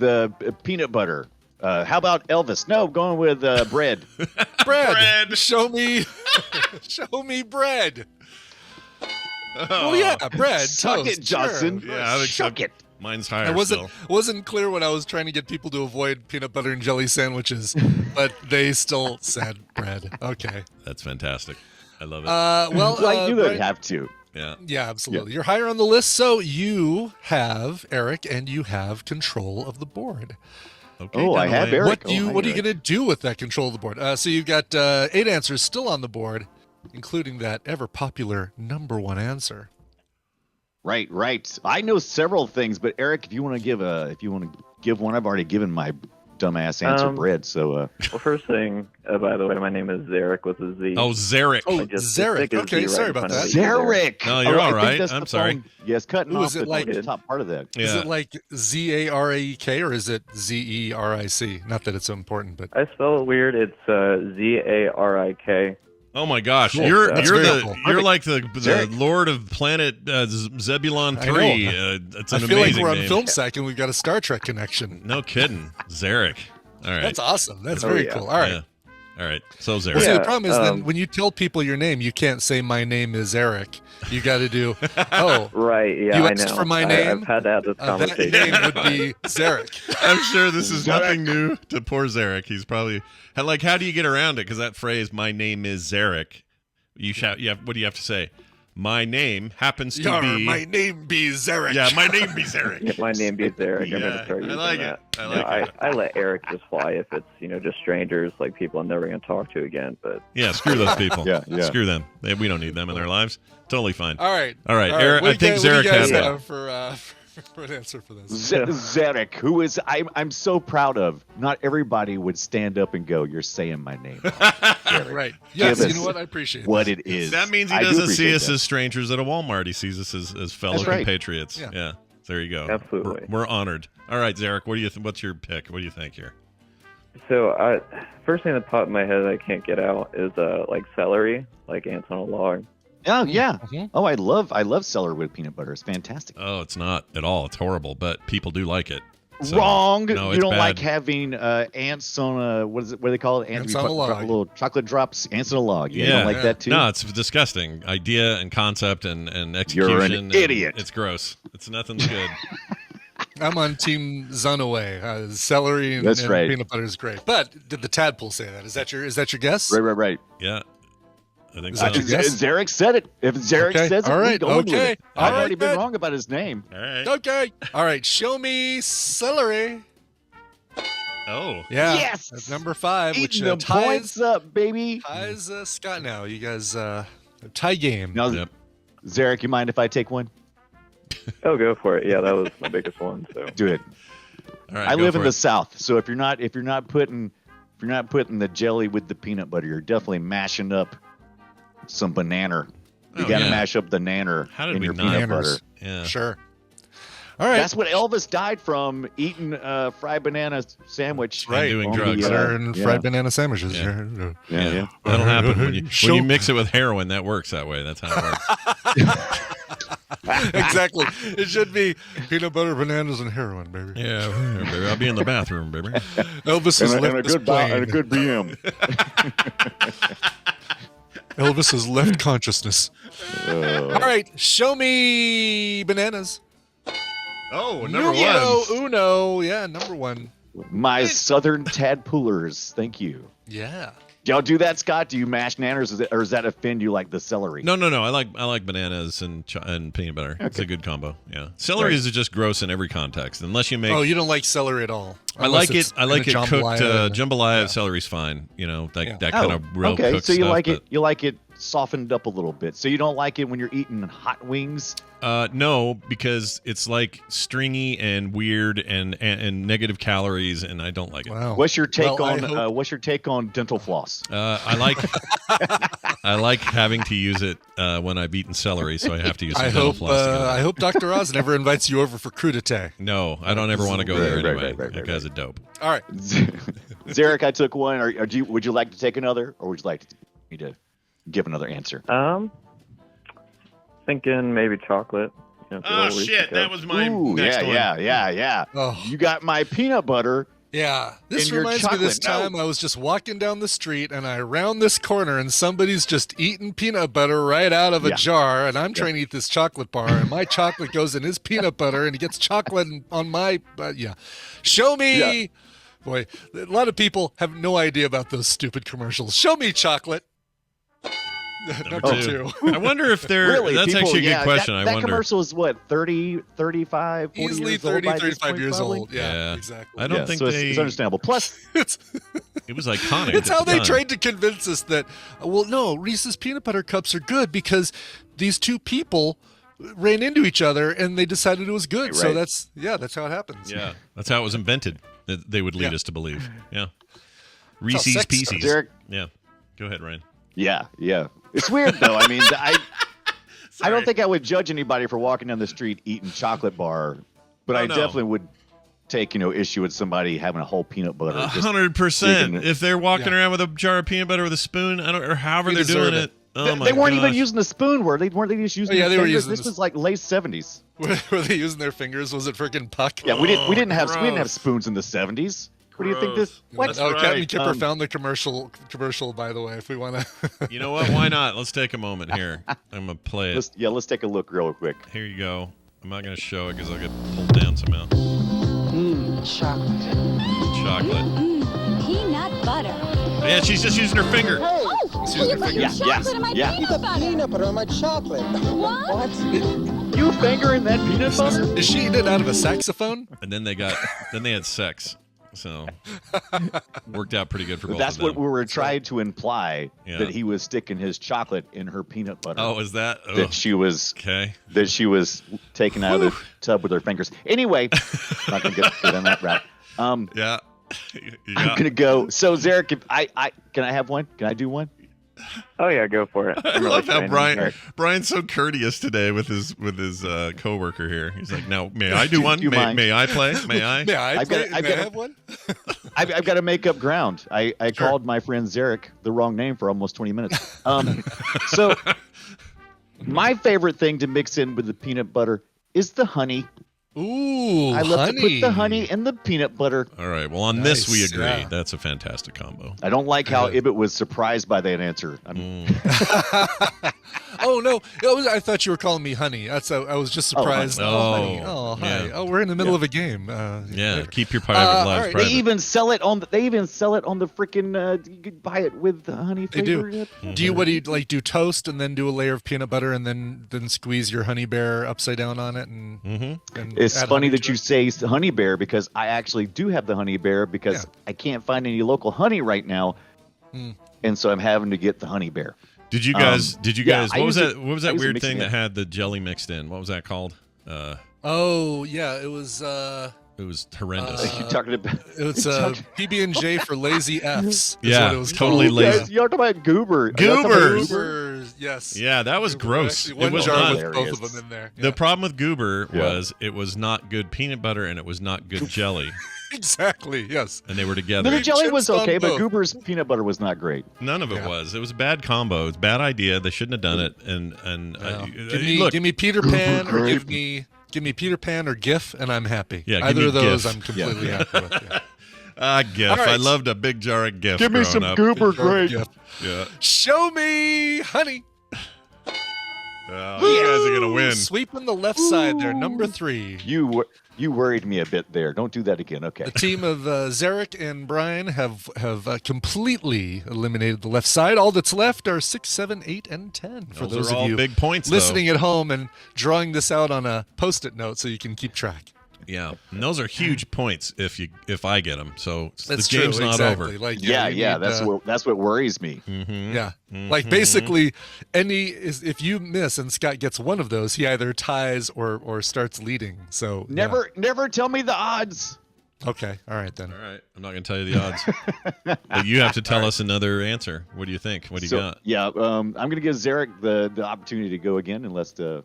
peanut butter? How about Elvis? No, going with bread. Bread. Bread. Show me, show me bread. Oh. Well, yeah, bread. Suck toast, it, Johnson. sure. Yeah, I think Suck so. it. Mine's higher I still. wasn't clear when I was trying to get people to avoid peanut butter and jelly sandwiches, but they still said bread. Okay. That's fantastic. I love it. Well, I knew they'd Brian- have to. yeah. Yeah, absolutely. You're higher on the list, so you have Eric, and you have control of the board. Okay. Oh, I have Dunaway. Eric. What are you going to do with that control of the board? So you've got 8 answers still on the board, including that ever popular number 1 answer. Right, right. I know several things, but Eric, if you want to give one, I've already given my dumbass answer, bread. So, Well, first thing, by the way, my name is Zarik with a Z. Oh, Zarik. Oh, I just Zarik. stick a Okay, Z sorry in about front of that. each other. Zarik. No, you're I all think right. that's I'm the sorry. phone. Yes, cutting Ooh, off is it like- the top part of that. Is Yeah. it like Zaraek or is it Zeric? Not that it's so important, but I spell it weird. It's Zarik. Oh my gosh, Cool. you're That's you're very the cool. you're like the Zarik. Lord of Planet Zebulon I know. 3. It's I an feel like amazing we're on name. Film Sack and we've got a Star Trek connection. No kidding, Zarik. All right. That's awesome. That's Oh, very yeah. cool. All right. Yeah. All right. So Well, Zarik. see, Yeah, the problem is then when you tell people your name, you can't say my name is Eric. You got to do, oh, Right, yeah, you I asked know. for my name? I've had to have this that conversation. name would be Zarik. I'm sure this is nothing new to poor Zarik. He's probably like, how do you get around it? Because that phrase, "My name is Zarik," you shout. What do you have to say? My name happens to be. My name be Zarik. Yeah, my name be Zarik. Yeah, my name be Eric. I'm Yeah, gonna start I using like that. it. I like it. I let Eric just fly if it's just strangers, like people I'm never gonna talk to again. But Yeah, screw those people. Yeah. Screw them. We don't need them in our lives. Totally fine. All right. Eric, What I think do you Zarik guys had have for an answer for this. Zarik, who is I'm so proud of. Not everybody would stand up and go, "You're saying my name." Zarik. Right. Yes, Give you us know what? I appreciate what that. it is. That means he I do doesn't see appreciate us that. as strangers at a Walmart. He sees us as fellow That's right. compatriots. Yeah. Yeah. There you go. Absolutely. We're honored. All right, Zarik, what do you what's your pick? What do you think here? so, first thing that popped in my head I can't get out is like celery, like ants on a log. Oh yeah. Mhm. Oh, I love celery with peanut butter. It's fantastic. Oh, it's not at all. It's horrible, but people do like it. So, Wrong. No, You it's don't bad. like having ants on a what do they call it? Ants on a log. Little chocolate drops. Ants on a log. Yeah, you Yeah. don't like that too. No, it's disgusting. Idea and concept and execution. You're an and idiot. It's gross. It's nothing's good. I'm on Team Zunaway. Celery and, That's and right. peanut butter is great. But did the tadpole say that? Is that your guess? Right. Yeah. I think Is so. that your guess? Zarik said it. If Zarik Okay, says it, all we right, go with okay, it. all I've right, already been good. wrong about his name. All right. Okay. All right. Show me celery. Oh. Yeah. Yes! That's number 5, which Eating the points up, baby. ties Scott now. You guys tie game. Now, Yep. Zarik, you mind if I take one? Oh, go for it. Yeah, that was my biggest one. So Do it. All right. I go live in for the it. South, so if you're not putting the jelly with the peanut butter, you're definitely mashing up some banana. You Oh, got to yeah. mash up the nanner How did in we your not- peanut Nanners. butter. Yeah. Sure. All right. That's what Elvis died from, eating fried banana sandwich. Right. Doing on drugs. the, butter and yeah. fried banana sandwiches. Yeah. Yeah. That'll happen when Show- you mix it with heroin. That works that way. That's how it works. Exactly. It should be peanut butter, bananas, and heroin, baby. Yeah, baby. I'll be in the bathroom, baby. Elvis has And left a this good plane. and a good BM. Elvis has left consciousness. All right. Show me bananas. Oh, Numero uno. Yeah, number 1. My southern tadpoolers. Thank you. Yeah. Do y'all do that, Scott? Do you mash nanners, or does that offend you like the celery? No. I like bananas and peanut butter. It's a good combo. Yeah, celery is just gross in every context, unless you make. Oh, you don't like celery at all. I like Unless it. I like in it a cooked. jambalaya. Jambalaya celery's fine. You know, that kind of real okay. cooked So you stuff. like but- it? You like it softened up a little bit. So you don't like it when you're eating hot wings? No, because it's like stringy and weird and negative calories, and I don't like it. Wow. What's your take Well, I on hope- what's your take on dental floss? I like I like having to use it when I've eaten celery, so I have to use some I dental hope floss to get it. I hope Dr. Oz never invites you over for crudité. No, I don't ever want to go there Right, anyway. right, That guy's a dope. All right. Zarik, I took one. Would you like to take another, or would you like me to give another answer? thinking maybe chocolate. You know, the Oh old Reese's shit, that Cups. was my Ooh, next one. yeah. Oh. You got my peanut butter. Yeah. This In your reminds me of this chocolate. time I was just walking down the street and I round this corner and somebody's just eating peanut butter right out of a Yeah. jar and I'm trying to eat this chocolate bar and my chocolate goes in his peanut butter and he gets chocolate on my yeah. Show me. Yeah. Boy, a lot of people have no idea about those stupid commercials. Show me chocolate. Number 2. I wonder if they're. Really? That's people, actually a yeah, good question. That I wonder. commercial is what, 30, 35, 40 Easily years old 30, by this 35 point, years probably? old. Yeah, Yeah. exactly. I don't Yeah, think so they. it's understandable. Plus, It's It was iconic. It's at how the they time. tried to convince us that, well, no, Reese's peanut butter cups are good because these two people ran into each other and they decided it was good. So Right. that's how it happens. Yeah, that's how it was invented. That they would lead Yeah. us to believe. Yeah, how Reese's sex Pieces. Zarik, Yeah, go ahead, Ryan. yeah. It's weird though. I mean, I don't think I would judge anybody for walking down the street eating chocolate bar, but Oh, I no. definitely would take issue with somebody having a whole peanut butter. just 100%. digging it. If they're walking Yeah. around with a jar of peanut butter with a spoon, or however You they're doing deserve it. it. Oh my they weren't even gosh. using the spoon, were they? Weren't they just using? Oh, yeah, their they were fingers? using This the- was like late 70s. Were they using their fingers? Was it freaking puck? Yeah, we didn't have gross. spoons in the 70s. What do you think this? What? That's Captain right. Kipper found the commercial. By the way, if we want to. You know what? Why not? Let's take a moment here. I'm gonna play it. Let's take a look real quick. Here you go. I'm not gonna show it because I'll get pulled down somehow. Chocolate. Chocolate. Peanut butter. Yeah, she's just using her finger. Oh, you put Yeah, chocolate in my peanut butter. Peanut butter on my chocolate. What? You fingering that peanut butter? Is she eating it out of a saxophone? And then they had sex. So worked out pretty good for both That's of them. what we were trying to imply, Yeah. that he was sticking his chocolate in her peanut butter. Oh, is that? Oh, That she was okay. that she was taking out of the tub with her fingers. Anyway, not gonna get on that route. Yeah. I'm gonna go. So Zarik, if I can I have one? Can I do one? Oh yeah, go for it. I love how Brian's so courteous today with his coworker here. He's like, "Now, may I do one? you mind? May I play? May I?" May I I've got- have one? I've got to make up ground. I called my friend Zarik the wrong name for almost 20 minutes. So my favorite thing to mix in with the peanut butter is the honey. Ooh, I love honey. to put the honey in the peanut butter. All right. Well, on this we Nice, agree. yeah. That's a fantastic combo. I don't like how Ibbot was surprised by that answer. Oh no! I thought you were calling me honey. I was just surprised. Oh, honey. Oh, hi. yeah. Oh, we're in the middle of a game. Yeah. Keep your private lives all right. private. They even sell it on the freaking. You could buy it with the honey They flavor. do. in it. Do you like do toast and then do a layer of peanut butter and then squeeze your honey bear upside down on it and. And It's add funny honey that to you it? say honey bear because I actually do have the honey bear because Yeah. I can't find any local honey right now, and so I'm having to get the honey bear. Did you guys? yeah, I What was use that? it- What was I that use it weird mixing thing it. that had the jelly mixed in? What was that called? Oh yeah, it was. It was horrendous. You're talking about It's PB&J for lazy Fs. is Yeah, what it was totally called. lazy. Yes, you're talking about goober. Goobers. Goobers, yes. Yeah, that was gross. Actually, It one was jar not. with both hilarious. of them in there. The problem with goober Yeah. was it was not good peanut butter and it was not good jelly, Exactly. Yes. and they were The together. jelly was chips on okay, but both. goober's peanut butter was not great. None of it Yeah. was. It was a bad combo. It was a bad idea. They shouldn't have done it. And look, give me Peter Pan or give me Peter Pan or GIF and I'm happy. Yeah, give Either me of those GIF. I'm completely happy with. Yeah. GIF. All right. I loved a big jar of GIF. Give me growing some up. goober Jar of grape. GIF. Yeah. Show me honey. You guys are gonna win. Sweeping the left side there, number 3. You worried me a bit there. Don't do that again. Okay. The team of Zarik and Brian have completely eliminated the left side. All that's left are 6, 7, 8, and 10. For Those those are of all you big points, listening at home and drawing this out on a Post-it note so you can keep track. Yeah, and those are huge points if I get them. So That's the game's true. not Exactly. over. Like, Yeah, you need, that's what worries me. Yeah. Like basically if you miss and Scott gets one of those, he either ties or starts leading. So Never tell me the odds. yeah. Okay. All right then. All right, I'm not going to tell you the odds, but you have to tell us another answer. What do you think? What do you got? Yeah, I'm going to give Zarik the opportunity to go again unless you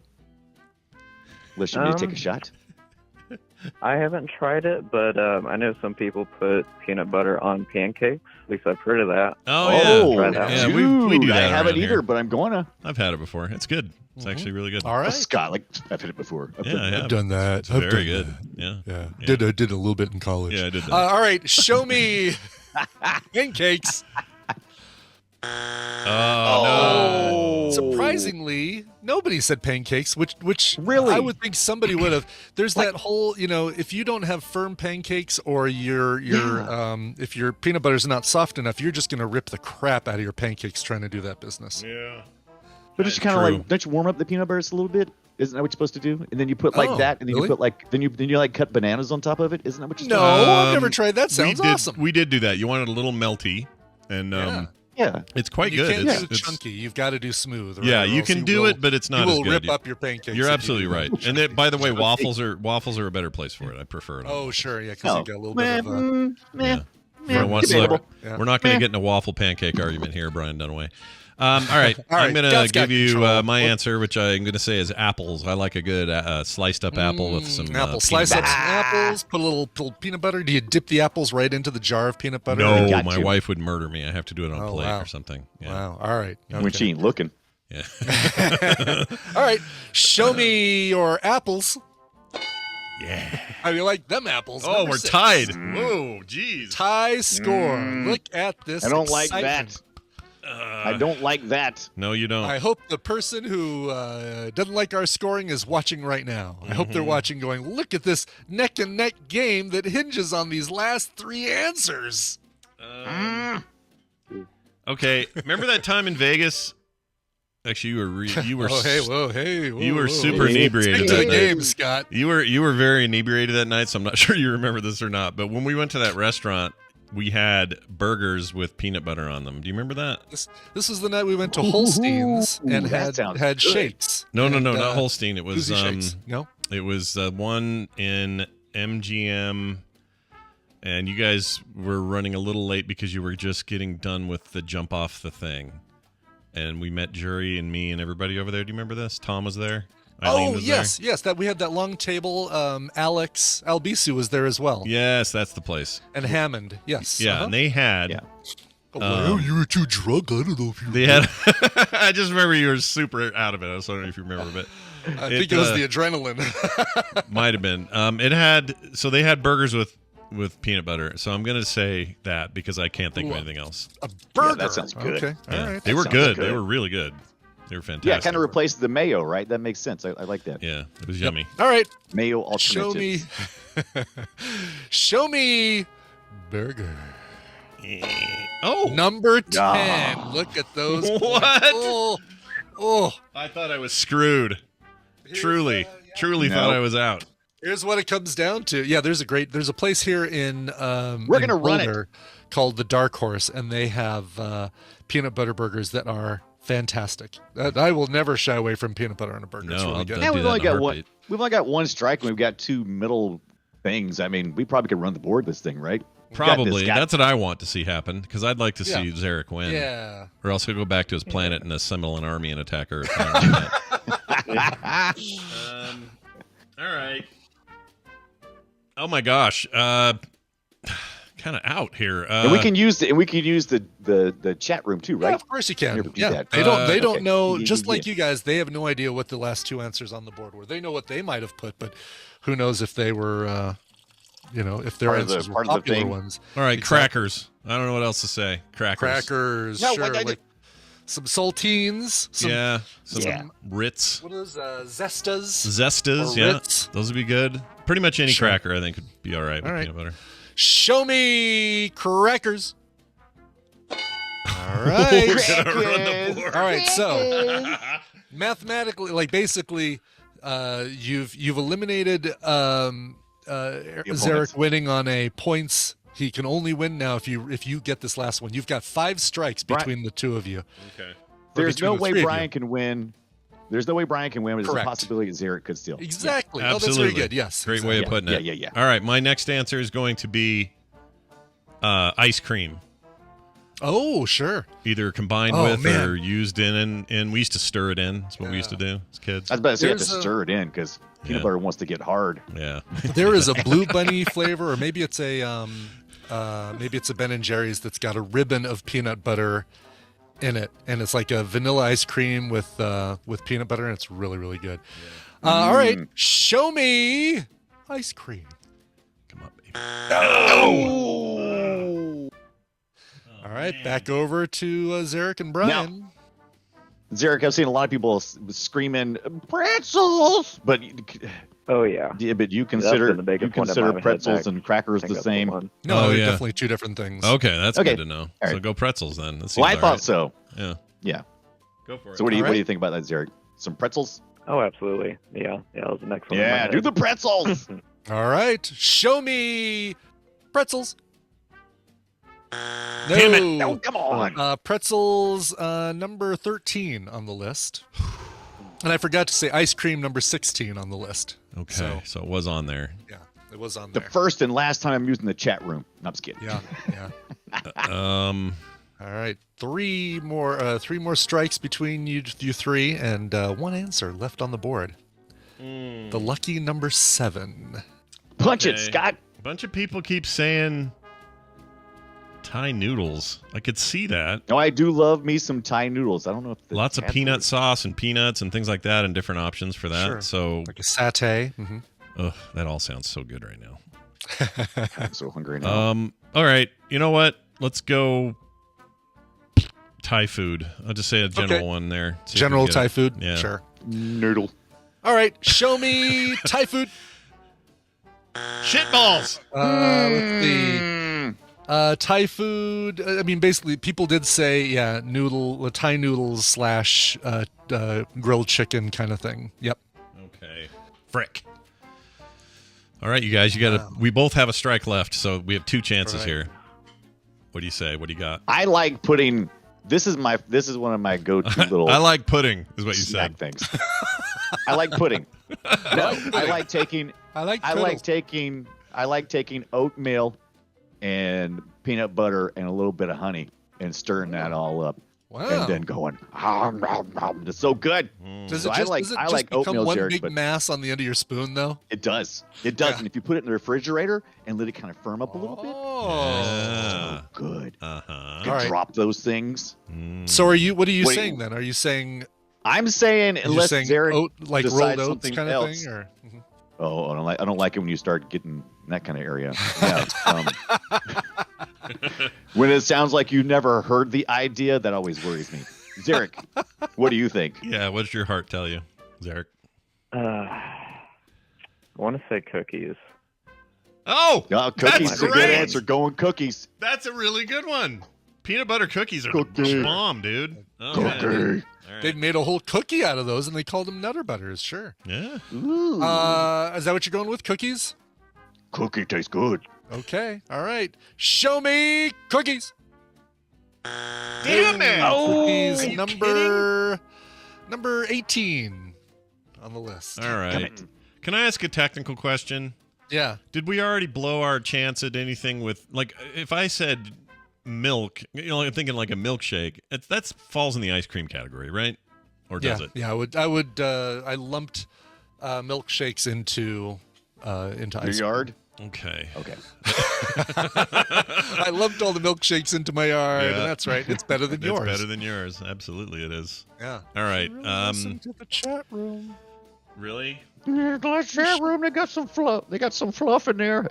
need to take a shot. I haven't tried it, but I know some people put peanut butter on pancakes. At least I've heard of that. Oh, try yeah, that yeah. one. We do I that. haven't around either, here. but I'm going to. I've had it before. It's good. It's actually really good. All right. Scott, I've had it before. Yeah, I've done that. It's I've very done good. that. Yeah. Yeah. Did a little bit in college. Yeah, I did that. All right. Show me pancakes. Oh, no. Surprisingly, nobody said pancakes, which Really? I would think somebody would have. There's that whole, if you don't have firm pancakes or if your peanut butter's not soft enough, you're just gonna rip the crap out of your pancakes trying to do that business. Yeah. But just kind of don't you warm up the peanut butter just a little bit? Isn't that what you're supposed to do? And then you put Oh, that, and then really? you put then you cut bananas on top of it. Isn't that what you're No, supposed I've never tried that. Sounds awesome. We did do that. You wanted a little melty, and to? Yeah. it's quite You good. can't do chunky. You've got to do smooth. Right? Yeah, Or you else can do will- it, but it's not You as will good. rip up your pancakes. You're if you absolutely do right. that. And then, by the way, waffles are a better place for it. I prefer it. Oh, sure. Yeah, because you got a little bit of. Look, Yeah. we're not going to get in a waffle pancake argument here, Brian Dunaway. All right, All right, I'm going to God's got give you control. my answer, which I'm going to say is apples. I like a good sliced up apple with some apple. peanut Slice up butter. some apples. Put a little peanut butter. Do you dip the apples right into the jar of peanut butter? No, got my to. wife would murder me. I have to do it on a Oh, plate wow. or something. Yeah. Wow. All right. When Okay. she ain't looking. Yeah. All right. Show me your apples. Yeah. How do you like them apples? Oh, Number we're 6. tied. Whoa, jeez. Tie score. Look at this. I don't like excitement. that. I don't like that. No, you don't. I hope the person who doesn't like our scoring is watching right now. I hope they're watching going, look at this neck and neck game that hinges on these last 3 answers. Okay, remember that time in Vegas? Actually, you were you were super inebriated Stick to that the night. game, Scott. You were very inebriated that night, so I'm not sure you remember this or not. But when we went to that restaurant, we had burgers with peanut butter on them. Do you remember that? This was the night we went to Holstein's and that sounds had good. shakes. No, And, not Holstein. It was boozy shakes. No? it was one in MGM, and you guys were running a little late because you were just getting done with the jump off the thing. And we met Jury and me and everybody over there. Do you remember this? Tom was there. Eileen was yes. That we had that long table. Alex Albisu was there as well. there. Yes, that's the place. And Hammond. Yes. Yeah, and they had. Oh, you were too drunk. I don't know if you. They had. I just remember you were super out of it. I was wondering if you remember, but I think it was the adrenaline. might have been. It had. So they had burgers with peanut butter. So I'm gonna say that because I can't think of anything else. A burger. Yeah, that sounds good. Okay. Yeah. All right. They were sounds good. good. They were really good. They were fantastic. Yeah, kind of replaced the mayo, right? That makes sense. I like that. Yeah, it was yummy. All right. Mayo alternative. Show me burger. Oh, Number 10. Look at those. What? Oh. I thought I was screwed. Truly thought I was out. Here's what it comes down to. Yeah, there's a place here in We're gonna run it. Boulder called the Dark Horse, and they have peanut butter burgers that are fantastic. I will never shy away from peanut butter on a burger. It's No, really I'll good. do Yeah, that we've only in a got one. heartbeat. We've only got one strike, and we've got 2 middle things. I mean, we probably could run the board this thing, right? We've got Probably. this guy- That's what I want to see happen because I'd like to see Yeah. Zarik win. Yeah. Or else he'll go back to his planet and assemble an army and attack her. Or something like that. All right. Oh my gosh. Kind of out here. and we can use the chat room too, Yeah, right? of course you can. Never do Yeah, that. they don't okay. know. Yeah, Just yeah, like yeah. you guys, they have no idea what the last 2 answers on the board were. They know what they might have put, but who knows if they were, if their Part of the- answers were part of the popular thing. ones. All right, Exactly. crackers. I don't know what else to say. Crackers. No, sure. what I Like some saltines. Some, Yeah. Some Yeah. Ritz. What are those? Zestas. Zestas, Or yeah. Ritz. Those would be good. Pretty much any Sure. cracker, I think, would be all right with All right. peanut butter. Show me crackers. All right. We're gonna run the board. All right. So mathematically, like basically, you've eliminated Zarik winning on a points. He can only win now if you get this last one. You've got 5 strikes between the 2 of you. Okay. Or There's between no the way 3 of Brian you. can win. There's no way Brian can win, but there's Correct. a possibility that Zarik could steal. Exactly. Yeah. Oh, that's very Absolutely. good. Yes. Great way of putting it. Yeah. All right, my next answer is going to be ice cream. Oh, sure. Either combined Oh, with man. or used in, and we used to stir it in. That's what we used to do as kids. I was about to say you have to There's a- stir it in because peanut Yeah. butter wants to get hard. Yeah. There is a Blue Bunny flavor, or maybe it's a Ben and Jerry's that's got a ribbon of peanut butter in it, and it's like a vanilla ice cream with peanut butter, and it's really really good. All right, show me ice cream. Come on, baby. All right, back over to Zarik and Brian. Zarik, I've seen a lot of people screaming pretzels, but Oh yeah. but you That's consider been the biggest one in my head pretzels next. and crackers I the think that's same. one. No, Oh, they're yeah. definitely 2 different things. Okay, that's Okay. good to know. All So right. go pretzels then. That Well, I seems thought all right. so. Yeah. Yeah. Go for it. So what do you All what do right. you think about that, Zarik? Some pretzels? Oh, absolutely. Yeah. That was the next one. in my Yeah, head. do the pretzels. All right, show me pretzels. Damn it. No, come on. Pretzels number 13 on the list. And I forgot to say ice cream number 16 on the list. Okay, so it was on there. Yeah, it was on The there. first and last time I'm using the chat room. No, I'm just kidding. Yeah. All right, 3 more strikes between you 3, and 1 answer left on the board. The lucky number 7. Punch it, Okay. Scott. A bunch of people keep saying Thai noodles. I could see that. No, I do love me some Thai noodles. I don't know if the Lots of chat peanut room- sauce and peanuts and things like that, and different options for that. Sure. So Like a satay. Mm-hmm. Ugh, that all sounds so good right now. I'm so hungry now. All right. You know what? Let's go Thai food. I'll just say a general one there. See if we General get Thai it. food? Yeah. Sure. Noodle. All right, show me Thai food. Shitballs. Let's see. Thai food. I mean, basically, people did say, Thai noodles / grilled chicken kind of thing. Yep. Okay. Frick. All right, you guys. We both have a strike left, so we have 2 chances here. What do you say? What do you got? I like putting. This is one of my go-to little. I like pudding. Is what you snack said. Things. I like pudding. No, I like taking. I like taking oatmeal and peanut butter and a little bit of honey and stirring that all up. Wow. And then going, it's so good. Does So it just, I like become oatmeal, one Zarik, big but mass on the end of your spoon, though? it does. It does. Yeah. And if you put it in the refrigerator and let it kind of firm up a little bit, Yeah. so good. Uh-huh. You can All right. drop those things. So what are you Wait. saying then? Are you saying I'm saying unless saying Zarik like rolled decides oats something kind else. of thing? Or? Oh, I don't like it when you start getting in that kind of area. Yeah, when it sounds like you never heard the idea, that always worries me. Zarik, what do you think? Yeah, what does your heart tell you, Zarik? I want to say cookies. Oh, Cookies that's is a good great. answer. Going cookies. That's a really good one. Peanut butter cookies are Cookie. the bomb, dude. Oh, man. Cookie. All right. They made a whole cookie out of those, and they called them Nutter Butters. Sure. Yeah. Ooh. Is that what you're going with? Cookies? Cookie tastes good. Okay. All right. Show me cookies. Damn it! Cookies Are you number 18 on the list. All right. Can I ask a technical question? Yeah. Did we already blow our chance at anything with, like, if I said milk, I'm thinking like a milkshake, that falls in the ice cream category, right? Or does it? Yeah, I lumped milkshakes into Your ice yard? Okay. Okay. I lumped all the milkshakes into my yard, Yeah. and that's right. It's better than yours. It's better than yours. Absolutely, it is. Yeah. All right. Listen to the chat room. Really? Yeah, the chat room. They got some fluff. They got some fluff in there.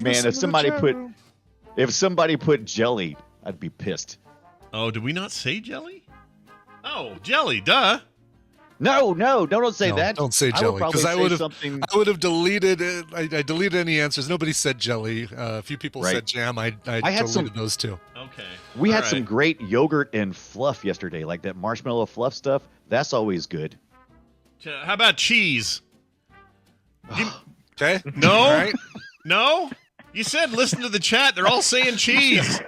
Man, if somebody put jelly, I'd be pissed. Oh, did we not say jelly? Oh, jelly, duh. No, don't say that. Don't say I would jelly, probably because I say would have something. I would have deleted it. I deleted any answers. Nobody said jelly. A few people Right. said jam. I had deleted some- those too. Okay. We had All some right. great yogurt and fluff yesterday, like that marshmallow fluff stuff. That's always good. How about cheese? Okay. No? All right. No? You said listen to the chat. They're all saying cheese.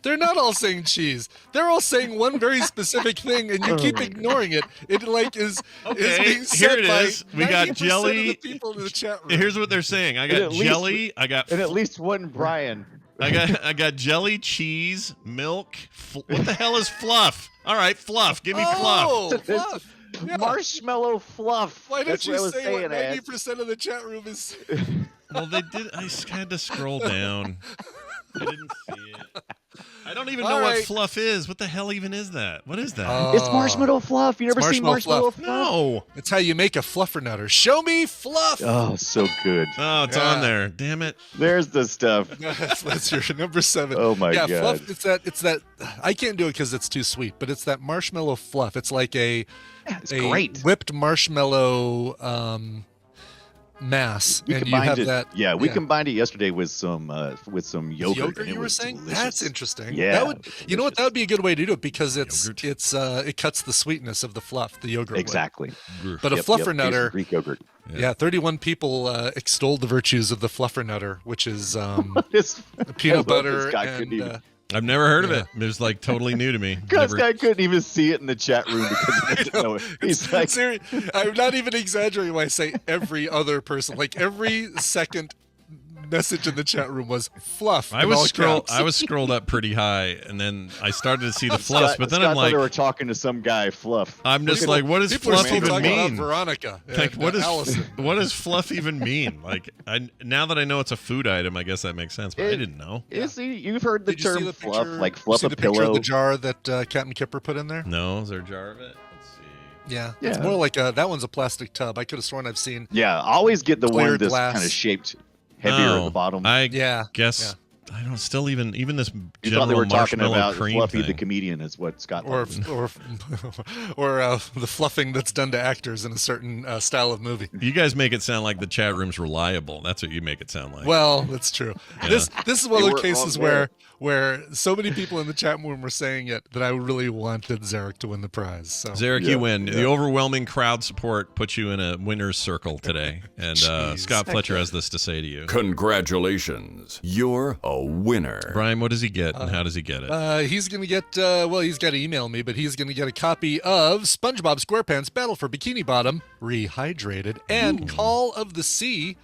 They're not all saying cheese. They're all saying one very specific thing, and you keep ignoring it. It is Okay, being said here it by is. We got 90% jelly. Of the people in the chat room. Here's what they're saying. I And got at least- jelly. I got And at least one Brian. I got jelly, cheese, milk. What the hell is fluff? All right, fluff. Give me fluff. Oh, fluff. Yeah. Marshmallow fluff. Why don't That's what I you was say what saying, 90% of the chat room is? Well, they did. I just had to scroll down. I didn't see it. I don't even know All what right. fluff is. What the hell even is that? What is that? It's marshmallow fluff. You never seen marshmallow marshmallow fluff. fluff? No. It's how you make a fluffernutter. Show me fluff. Oh, so good. Oh, it's Yeah. on there. Damn it. There's the stuff. That's your number 7. Oh my yeah, God. fluff. It's that. I can't do it because it's too sweet. But it's that marshmallow fluff. It's like It's a great. whipped marshmallow mass, We and you combined have it. that. Yeah, we combined it yesterday with some yogurt. and it you were was saying delicious. that's interesting. Yeah, that would. You know what? That would be a good way to do it because Yogurt. it cuts the sweetness of the fluff, the yogurt. would. Exactly. But a Yep, fluffernutter. Greek yogurt. Yeah, 31 people extolled the virtues of the fluffernutter, which is This peanut I love butter this guy couldn't and even- I've never heard of Yeah. it. It was like totally new to me. This Never- guy couldn't even see it in the chat room because he didn't know it. He's like, I'm not even exaggerating when I say every other person. Like every second message in the chat room was fluff. I in was all caps. scrolled up pretty high, and then I started to see the Scott, fluff. But then Scott I'm thought like, they were talking to some guy, Fluff. I'm just People- like, what does people are fluff still even talking about mean? Veronica. Like, and, what does Allison? what does fluff even mean? Like, now that I know it's a food item, I guess that makes sense. But I didn't know. You've heard the Did you see term the fluff, picture? like You fluff see a the picture pillow. of the jar that Captain Kipper put in there? No, is there a jar of it? Let's see. Yeah. Yeah. It's more like that one's a plastic tub. I could have sworn I've seen. Yeah, I always get the Clear one that's glass. kind of shaped heavier at the bottom. I Yeah. guess I don't still even this You thought they general were talking marshmallow about cream Fluffy the thing. comedian is what Scott Or thought. or the fluffing that's done to actors in a certain style of movie. You guys make it sound like the chat room's reliable. That's what you make it sound like. Well, that's true. Yeah. This is one of They the were cases on there. where so many people in the chat room were saying it that I really wanted Zarik to win the prize. So Zarik, Yeah, you win. yeah. The overwhelming crowd support puts you in a winner's circle today. And Jeez. Scott Fletcher has this to say to you. Congratulations. You're a winner. Brian, what does he get and how does he get it? he's going to get, he's got to email me, but he's going to get a copy of SpongeBob SquarePants Battle for Bikini Bottom, Rehydrated, and Call of the Sea.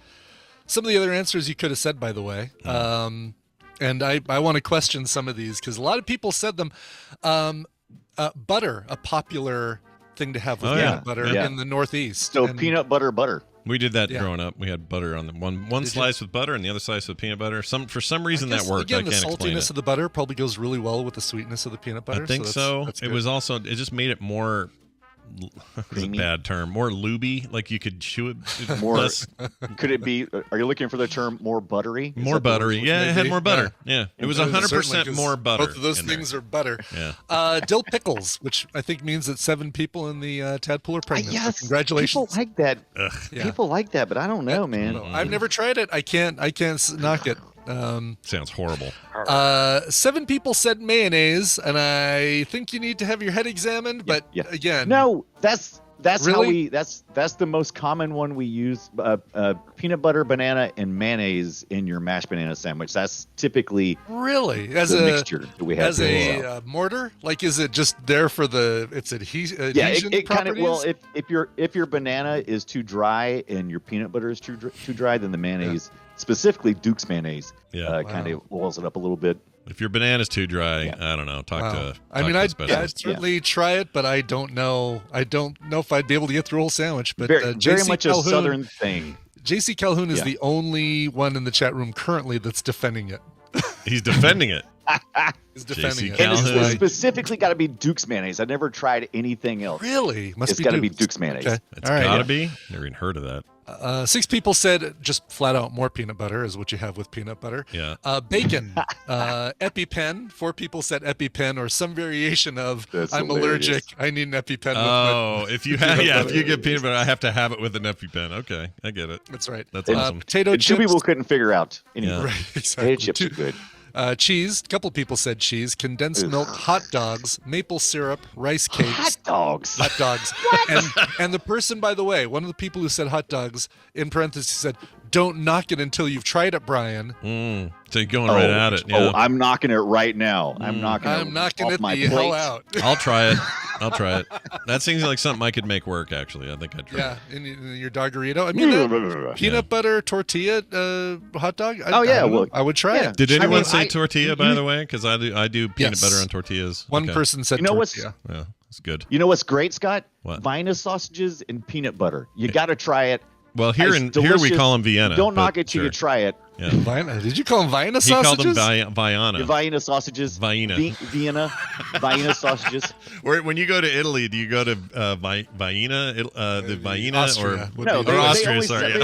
Some of the other answers you could have said, by the way. And I want to question some of these because a lot of people said them. Butter, a popular thing to have with Oh, yeah. peanut butter Yeah. in the Northeast. So And- peanut butter. We did that Yeah. growing up. We had butter on the one Did you? slice with butter and the other slice with peanut butter. For some reason I that guess, worked. Again, I can't the explain saltiness it. of the butter probably goes really well with the sweetness of the peanut butter. I think so. That's It good. was also it just made it more it's a Creamy. bad term. More looby, like you could chew it More. less, Could it be? Are you looking for the term more buttery? Is more that the word buttery. you're Yeah, it had maybe? more butter. Yeah. It was Certainly, 100% 'cause more butter. Both of those in there. things are butter. Yeah. Dill pickles, which I think means that 7 people in the Tadpool are pregnant. So Yes. congratulations. People like that. Ugh. Yeah. People like that, but I don't know, man. No, I've never tried it. I can't knock it. Sounds horrible. 7 people said mayonnaise, and I think you need to have your head examined. But Yeah. again, No, that's how Really? that's the most common one we use. Peanut butter, banana, and mayonnaise in your mashed banana sandwich. That's typically really, as the a mixture that we have. as here. a mortar, like is it just there for the its adhesion? Yeah, adhesion it kind of properties? if your banana is too dry and your peanut butter is too dry, then the mayonnaise, specifically Duke's mayonnaise, Yeah. kind of oils it up a little bit. If your banana's too dry, Yeah. I don't know. Talk Wow. to I mean, to a I'd specialist. certainly try it, but I don't know. I don't know if I'd be able to get through a whole sandwich. But Very, very JC much a Calhoun, southern thing. JC Calhoun is Yeah. the only one in the chat room currently that's defending it. He's defending it. Is defending JC it. And it's Calhoun. specifically got to be Duke's mayonnaise. I never tried anything else. Really? Must It's be got to be Duke's. Duke's mayonnaise. Okay. It's All right. gotta be. Never even heard of that. 6 people said just flat out more peanut butter is what you have with peanut butter. Yeah. Bacon, EpiPen. 4 people said EpiPen or some variation of That's I'm hilarious. allergic. I need an EpiPen. with Oh, if you have if you get peanut butter, I have to have it with an EpiPen. Okay, I get it. That's right. That's awesome. Potato And two chips. people couldn't figure out anyway. Yeah. Right, Potato exactly. chips are good. Cheese. A couple people said cheese. Condensed Ugh. milk. Hot dogs. Maple syrup. Rice cakes. Hot dogs. Hot dogs. And the person, by the way, one of the people who said hot dogs, in parentheses, said, "Don't knock it until you've tried it, Brian." So you're going right at it. Yeah. I'm knocking it right now. I'm knocking I'm it knocking off it my the plate. hell out. I'll try it. I'll try it. That seems like something I could make work. Actually, I think I'd try. Yeah, in your doggerito. I mean, peanut butter tortilla hot dog. Oh, yeah, I don't know. well, I would try yeah. it. Did anyone I mean, say tortilla? By the way, because I do peanut Yes. butter on tortillas. One Okay. person said You know what's- tortilla. Yeah, it's good. You know what's great, Scott? What? Vienna sausages and peanut butter. You got to try it. Well, here It's we delicious. call them Vienna. Don't but knock it till you sure. try it. Yeah. Vienna. Did you call them Vienna He called them sausages? Vienna. Vienna sausages. Vienna. Vienna. Vienna sausages. When you go to Italy, do you go to Vienna, the Vienna, Austria would No, be or the- Austria? only Sorry, sell, yeah.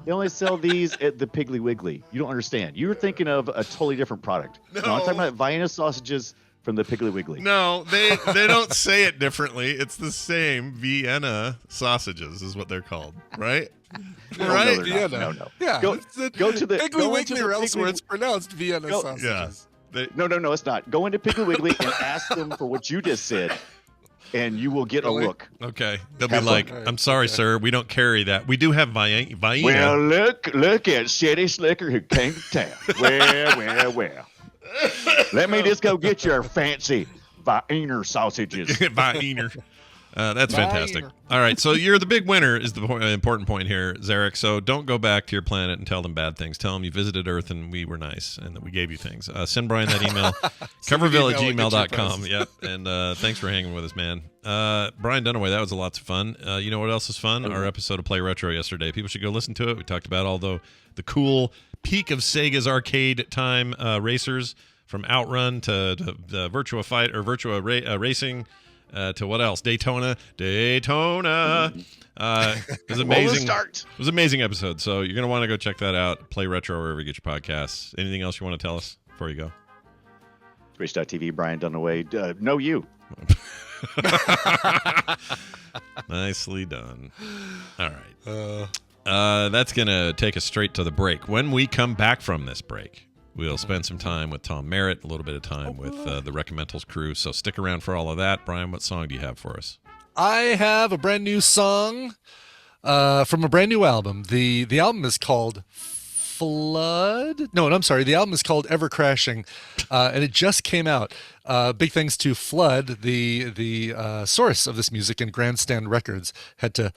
they only sell these at the Piggly Wiggly. You don't understand. You're thinking of a totally different product. No, I'm talking about Vienna sausages from the Piggly Wiggly. No, they don't say it differently. It's the same. Vienna sausages is what they're called, right? No, right? no, they're not. Vienna. No. Yeah. Go- it's the- go to the- Piggly go into Wiggly the or else Piggly- where it's pronounced Vienna Go- sausages. Yeah. No, it's not. Go into Piggly Wiggly and ask them for what you just said, and you will get Really? a look. Okay. They'll be Have like, fun. "I'm sorry, Okay. sir, we don't carry that. We do have Vienna." Well, look at Shitty Slicker who came to town. Well. Let me just go get your fancy Vienna sausages. Vienna. That's fantastic. Vienna. All right, so you're the big winner is the important point here, Zarik. So don't go back to your planet and tell them bad things. Tell them you visited Earth and we were nice and that we gave you things. Send Brian that email, coverville@gmail.com. Yep, and thanks for hanging with us, man. Brian Dunaway, that was a lots of fun. You know what else is fun? Our episode of Play Retro yesterday. People should go listen to it. We talked about all the cool peak of Sega's arcade time racers, from Outrun to Virtua Fight or Virtua Racing. to what else? Daytona. It was amazing. It was an amazing episode. So you're going to want to go check that out. Play Retro wherever you get your podcasts. Anything else you want to tell us before you go? Twitch.tv, Brian Dunaway. No, you. Nicely done. All right. That's going to take us straight to the break. When we come back from this break, we'll spend some time with Tom Merritt, a little bit of time with the Recommentals crew. So stick around for all of that. Brian, what song do you have for us? I have a brand new song from a brand new album. The album is called Flood. No, I'm sorry. The album is called Ever Crashing, and it just came out. Big thanks to Flood, the source of this music, and Grandstand Records had to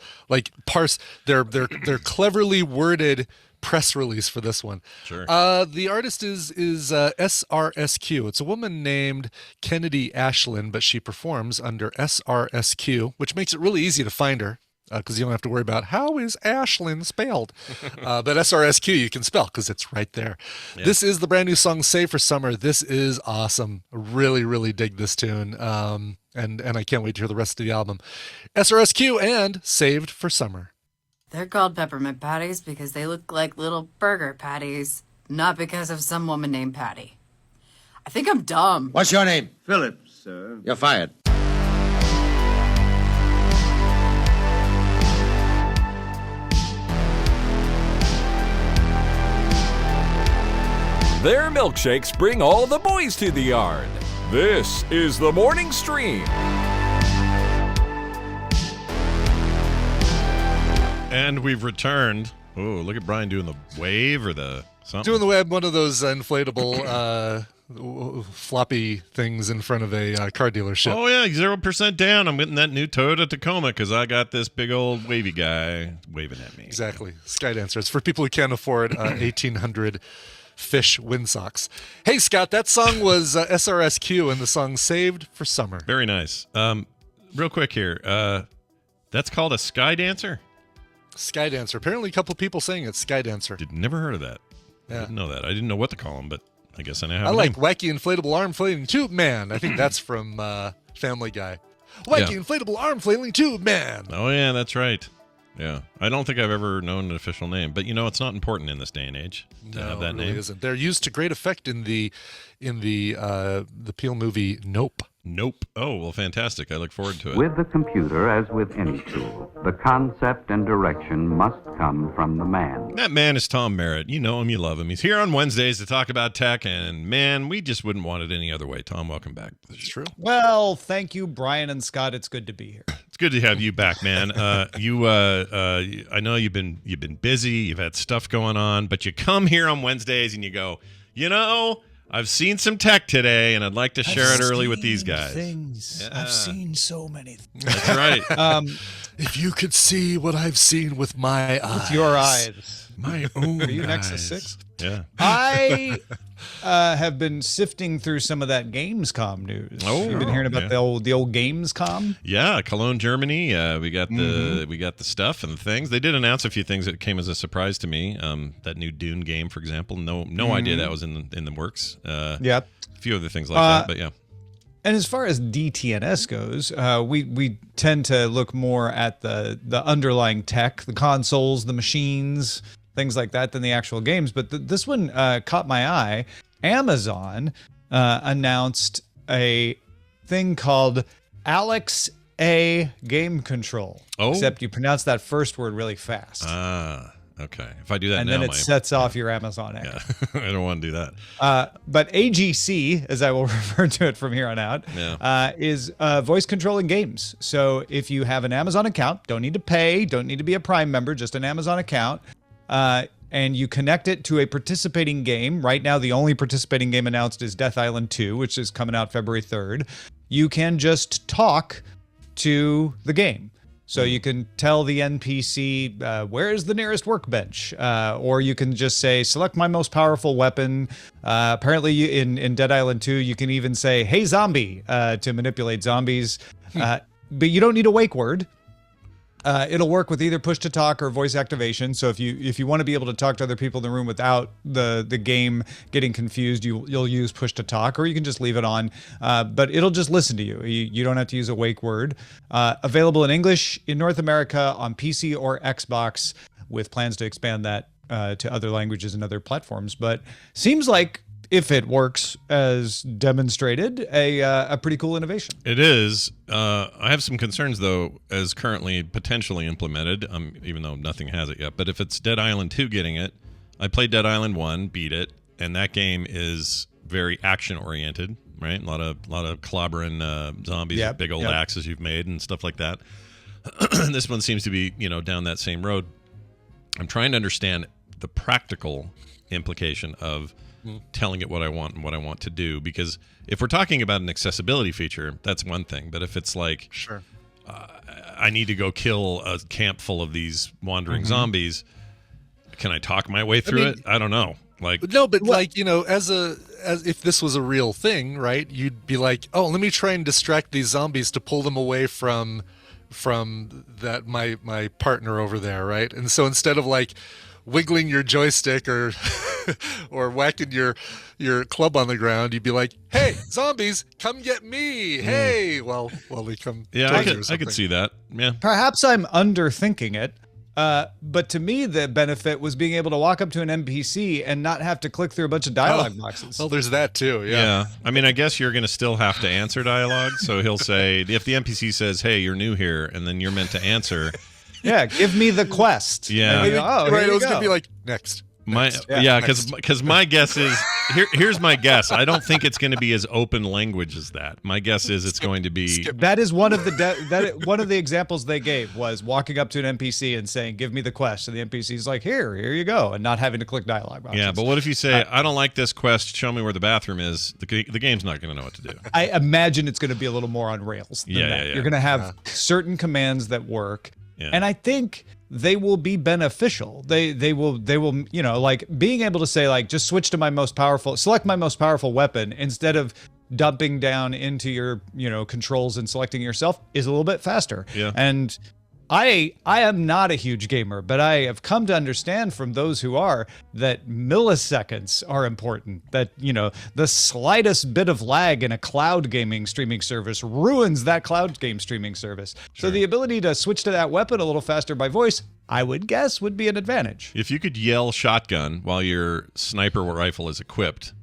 parse their cleverly worded press release for this one. Sure. The artist is SRSQ. It's a woman named Kennedy Ashlyn, but she performs under SRSQ, which makes it really easy to find her. Because you don't have to worry about how is Ashlyn spelled. But SRSQ you can spell because it's right there. Yeah. This is the brand new song, Save for Summer. This is awesome. Really, really dig this tune. And I can't wait to hear the rest of the album. SRSQ and Saved for Summer. They're called peppermint patties because they look like little burger patties, not because of some woman named Patty. I think I'm dumb. What's your name? Philip, sir. You're fired. Their milkshakes bring all the boys to the yard. This is the morning stream. And we've returned. Oh, look at Brian doing the wave or the something. Doing the wave, one of those inflatable floppy things in front of a car dealership. Oh, yeah, 0% down. I'm getting that new Toyota Tacoma because I got this big old wavy guy waving at me. Exactly. Skydancers. For people who can't afford 1,800 fish windsocks. Hey, Scott, that song was SRSQ and the song Saved for Summer. Very nice. Real quick here. That's called a Skydancer? Skydancer. Apparently a couple people saying it's Skydancer. Never heard of that. Yeah. I didn't know that. I didn't know what to call him, but I guess I now have I a like name. Wacky Inflatable Arm Flailing Tube Man. I think that's from Family Guy. Wacky Inflatable Arm Flailing Tube Man. Oh, yeah, that's right. Yeah. I don't think I've ever known an official name, but it's not important in this day and age to have that it really name. Isn't. They're used to great effect in the Peel movie Nope. Nope. Oh, well, fantastic. I look forward to it. With the computer, as with any tool, the concept and direction must come from the man. That man is Tom Merritt. You know him, you love him. He's here on Wednesdays to talk about tech, and man, we just wouldn't want it any other way. Tom, welcome back. It's true. Well, thank you, Brian and Scott. It's good to be here. It's good to have you back, man. I know you've been busy, you've had stuff going on, but you come here on Wednesdays and you go, I've seen some tech today, and I'd like to share it early with these guys. Things. Yeah. I've seen so many things. That's right. If you could see what I've seen with my eyes. With your eyes. My own Are you eyes. Nexus 6? Yeah. I have been sifting through some of that Gamescom news. Oh, you've been hearing about the old Gamescom? Yeah, Cologne, Germany. We got the stuff and things. They did announce a few things that came as a surprise to me. That new Dune game, for example. No idea that was in the works. Yep. A few other things like that, but yeah. And as far as DTNS goes, we tend to look more at the underlying tech, the consoles, the machines, things like that, than the actual games. But this one caught my eye. Amazon announced a thing called Alex A Game Control. Oh. Except you pronounce that first word really fast. Okay. If I do that and now, then it sets off your Amazon Echo. Yeah. I don't want to do that. But AGC, as I will refer to it from here on out, is voice controlling games. So if you have an Amazon account, don't need to pay, don't need to be a Prime member, just an Amazon account, and you connect it to a participating game. Right now, the only participating game announced is Death Island 2, which is coming out February 3rd. You can just talk to the game. So you can tell the NPC, where is the nearest workbench? Or you can just say, select my most powerful weapon. Apparently in Dead Island 2, you can even say, hey, zombie, to manipulate zombies. But you don't need a wake word. It'll work with either push to talk or voice activation. So if you want to be able to talk to other people in the room without the game getting confused, you'll use push to talk, or you can just leave it on. But it'll just listen to you. You don't have to use a wake word. Available in English in North America on PC or Xbox, with plans to expand that to other languages and other platforms. But seems like, if it works as demonstrated, a pretty cool innovation. It is. I have some concerns, though, as currently potentially implemented, even though nothing has it yet. But if it's Dead Island 2 getting it, I played Dead Island 1, beat it, and that game is very action-oriented, right? A lot of clobbering zombies with big old axes you've made and stuff like that. This one seems to be, down that same road. I'm trying to understand the practical implication of telling it what I want and what I want to do, because if we're talking about an accessibility feature, that's one thing. But if it's like, I need to go kill a camp full of these wandering zombies, can I talk my way through it? I don't know. No, but as if this was a real thing, right? You'd be like, oh, let me try and distract these zombies to pull them away from that my partner over there, right? And so instead of wiggling your joystick or whacking your club on the ground, you'd be like, hey, zombies, come get me. Hey, well they come. Yeah, I could see that. Yeah. Perhaps I'm underthinking it. But to me, the benefit was being able to walk up to an NPC and not have to click through a bunch of dialogue boxes. Well, there's that too. Yeah. I mean, I guess you're going to still have to answer dialogue. So he'll say, if the NPC says, hey, you're new here, and then you're meant to answer. Yeah, give me the quest. Yeah. Right, it was going to be like, next. Because my guess is here's my guess. I don't think it's going to be as open language as that. My guess is it's going to be. That is one of the examples they gave was walking up to an NPC and saying, "Give me the quest," and the NPC's like, "Here you go," and not having to click dialogue boxes. Yeah, but what if you say, "I don't like this quest. Show me where the bathroom is." The game's not going to know what to do. I imagine it's going to be a little more on rails than that. You're going to have certain commands that work, and I think they will be beneficial. They will, being able to say, just select my most powerful weapon instead of dumping down into your, controls and selecting yourself is a little bit faster. Yeah. And I am not a huge gamer, but I have come to understand from those who are that milliseconds are important. That, the slightest bit of lag in a cloud gaming streaming service ruins that cloud game streaming service. Sure. So the ability to switch to that weapon a little faster by voice, I would guess, would be an advantage. If you could yell shotgun while your sniper rifle is equipped,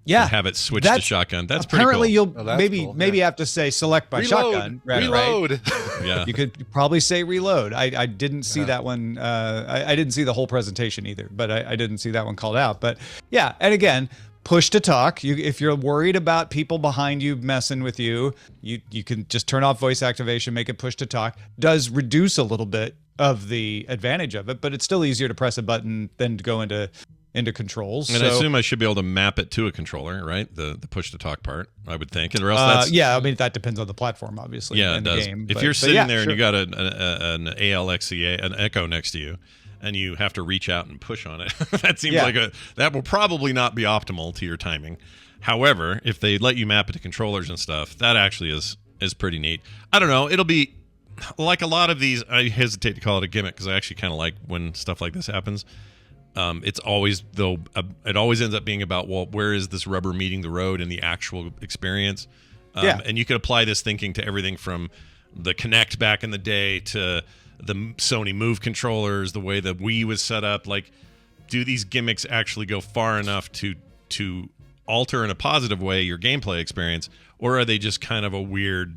and have it switch to shotgun. That's apparently pretty cool. You'll maybe have to say select by shotgun. Reload. Right? Yeah. You could probably say reload. I didn't see that one. I didn't see the whole presentation either, but I didn't see that one called out. But yeah, and again, push to talk. If you're worried about people behind you messing with you, you can just turn off voice activation, make it push to talk. Does reduce a little bit of the advantage of it, but it's still easier to press a button than to go into controls. And I assume I should be able to map it to a controller, right? The push to talk part, I would think. Or else that depends on the platform, obviously. Yeah, it does. Game, if you're sitting there and you got an ALXCA, an Echo next to you, and you have to reach out and push on it, that seems like that will probably not be optimal to your timing. However, if they let you map it to controllers and stuff, that actually is pretty neat. I don't know. It'll be like a lot of these. I hesitate to call it a gimmick because I actually kind of like when stuff like this happens. It's always it always ends up being about, well, where is this rubber meeting the road in the actual experience? And you could apply this thinking to everything from the Kinect back in the day to the Sony Move controllers, the way the Wii was set up. Like, do these gimmicks actually go far enough to alter in a positive way your gameplay experience, or are they just kind of a weird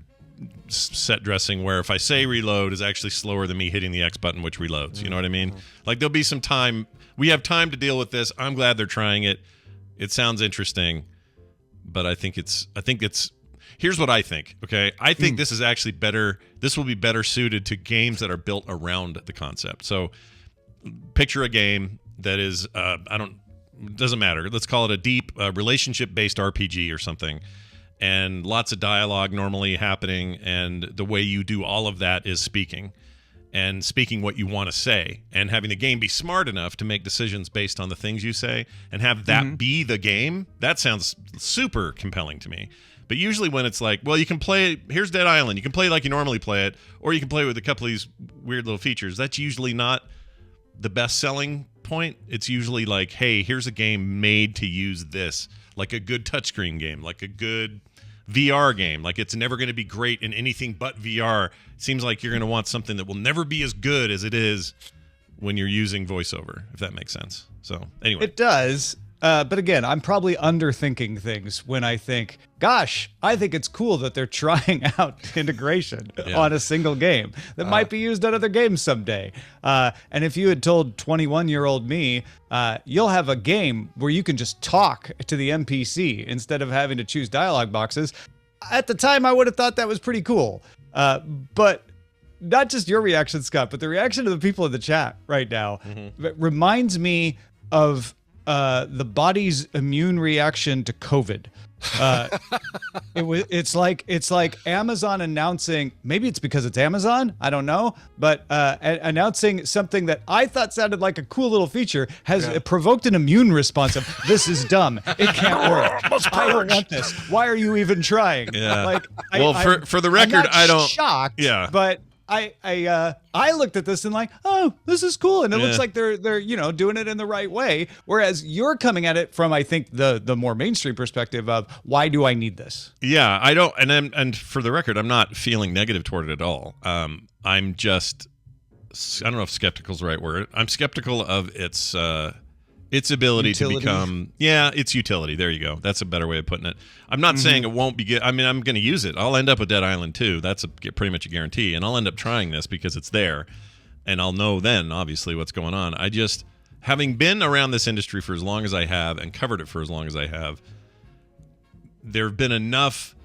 set dressing where if I say reload is actually slower than me hitting the X button, which reloads? You know what I mean? Like, there'll be some time. We have time to deal with this. I'm glad they're trying it. It sounds interesting, but I think it's here's what I think. Okay. I think this is actually better. This will be better suited to games that are built around the concept. So picture a game that is, doesn't matter. Let's call it a deep relationship based RPG or something. And lots of dialogue normally happening. And the way you do all of that is speaking what you want to say, and having the game be smart enough to make decisions based on the things you say and have that be the game. That sounds super compelling to me. But usually when it's like, well, you can play, here's Dead Island. You can play like you normally play it, or you can play with a couple of these weird little features. That's usually not the best selling point. It's usually like, hey, here's a game made to use this, like a good touchscreen game, like a good VR game. Like it's never going to be great in anything but VR. It seems like you're going to want something that will never be as good as it is when you're using voiceover, if that makes sense. So anyway. It does. But again, I'm probably underthinking things when I think, gosh, I think it's cool that they're trying out integration on a single game that might be used on other games someday. And if you had told 21-year-old me, you'll have a game where you can just talk to the NPC instead of having to choose dialogue boxes, at the time I would have thought that was pretty cool. But not just your reaction, Scott, but the reaction of the people in the chat right now reminds me of the body's immune reaction to COVID. It's like Amazon announcing, maybe it's because it's Amazon, I don't know, but announcing something that I thought sounded like a cool little feature has provoked an immune response of, this is dumb, it can't work, I don't want this, why are you even trying? Like, for the record, I don't shocked, but I looked at this and like, oh, this is cool, and it looks like they're doing it in the right way. Whereas you're coming at it from, I think, the more mainstream perspective of, why do I need this? Yeah, I don't, and for the record, I'm not feeling negative toward it at all. I'm just, I don't know if skeptical is the right word. I'm skeptical of its ability utility. To become, its utility. There you go. That's a better way of putting it. I'm not saying it won't be good. I mean, I'm going to use it. I'll end up with Dead Island 2. That's pretty much a guarantee. And I'll end up trying this because it's there. And I'll know then, obviously, what's going on. I just, having been around this industry for as long as I have and covered it for as long as I have, there have been enough.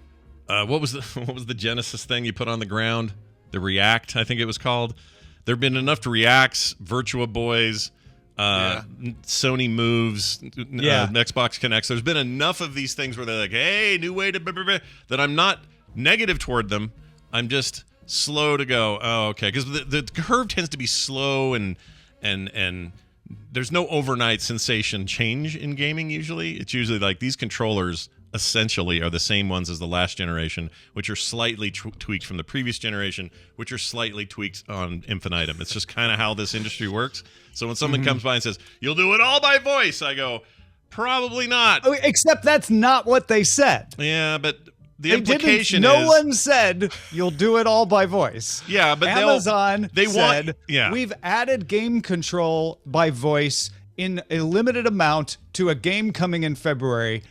What was the Genesis thing you put on the ground? The React, I think it was called. There have been enough Reacts, Virtua Boys, Sony Moves, Xbox Connects. There's been enough of these things where they're like, hey, new way to that I'm not negative toward them. I'm just slow to go, oh, okay. Because the curve tends to be slow and there's no overnight sensation change in gaming usually. It's usually like these controllers essentially are the same ones as the last generation, which are slightly tweaked from the previous generation, which are slightly tweaked on infinitum. It's just kind of how this industry works. So when someone comes by and says, you'll do it all by voice, I go, probably not. Oh, except that's not what they said. Yeah, but the implication no is... one said you'll do it all by voice. Yeah, but Amazon said, we've added game control by voice in a limited amount to a game coming in February.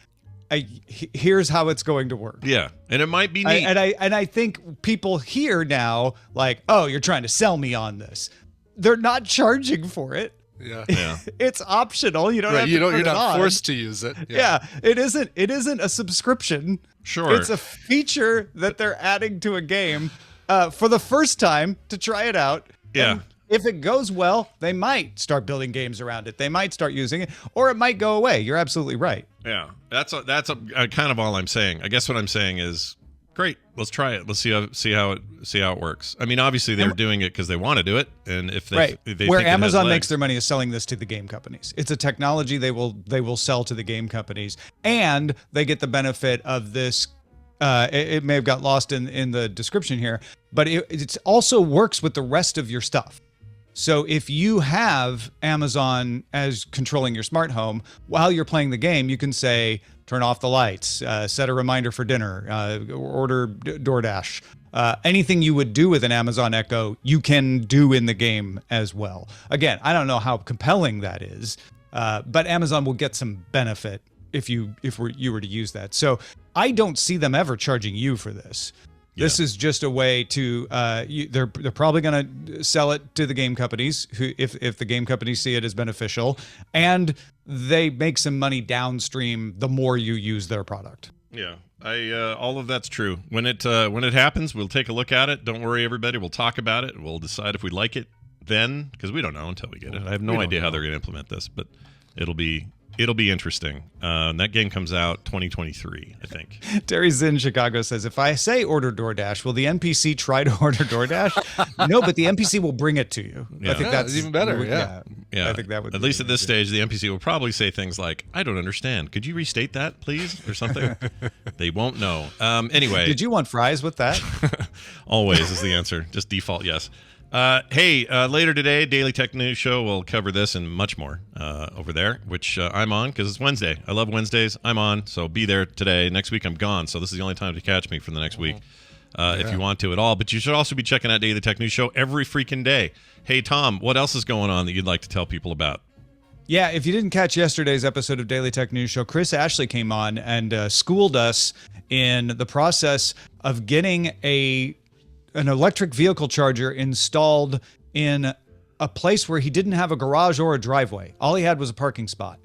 Here's how it's going to work. Yeah, and it might be neat. And I think people here now, like, oh, you're trying to sell me on this. They're not charging for it. Yeah. It's optional. You don't have to you're put it not on. forced to use it. Yeah. It isn't a subscription. Sure. It's a feature that they're adding to a game for the first time to try it out. Yeah. And if it goes well, they might start building games around it. They might start using it, or it might go away. You're absolutely right. Yeah. That's kind of all I'm saying. I guess what I'm saying is, great, let's try it. Let's see how it works. I mean, obviously they're doing it because they want to do it, and if they where think Amazon it has makes their money is selling this to the game companies. It's a technology they will sell to the game companies, and they get the benefit of this. It may have got lost in the description here, but it also works with the rest of your stuff. So if you have Amazon as controlling your smart home, while you're playing the game, you can say, turn off the lights, set a reminder for dinner, order DoorDash. Anything you would do with an Amazon Echo, you can do in the game as well. Again, I don't know how compelling that is, but Amazon will get some benefit if you were to use that. So I don't see them ever charging you for this. This is just a way to they're probably going to sell it to the game companies who if the game companies see it as beneficial, and they make some money downstream the more you use their product. Yeah. All of that's true. When it happens, we'll take a look at it. Don't worry, everybody. We'll talk about it. We'll decide if we like it then, because we don't know until we get it. I have no idea how they're going to implement this, but It'll be interesting. That game comes out 2023, I think. Terry Zinn Chicago says, if I say order DoorDash, will the NPC try to order DoorDash? No, but the NPC will bring it to you. Yeah. I think that's even better. Yeah. I think that would at least at this stage, the NPC will probably say things like, I don't understand. Could you restate that, please? Or something. They won't know. Anyway. Did you want fries with that? Always is the answer. Just default yes. Hey, later today, Daily Tech News Show will cover this and much more over there, which I'm on because it's Wednesday. I love Wednesdays. I'm on, so be there today. Next week I'm gone, so this is the only time to catch me for the next week if you want to at all. But you should also be checking out Daily Tech News Show every freaking day. Hey, Tom, what else is going on that you'd like to tell people about? Yeah, if you didn't catch yesterday's episode of Daily Tech News Show, Chris Ashley came on and schooled us in the process of getting an electric vehicle charger installed in a place where he didn't have a garage or a driveway. All he had was a parking spot.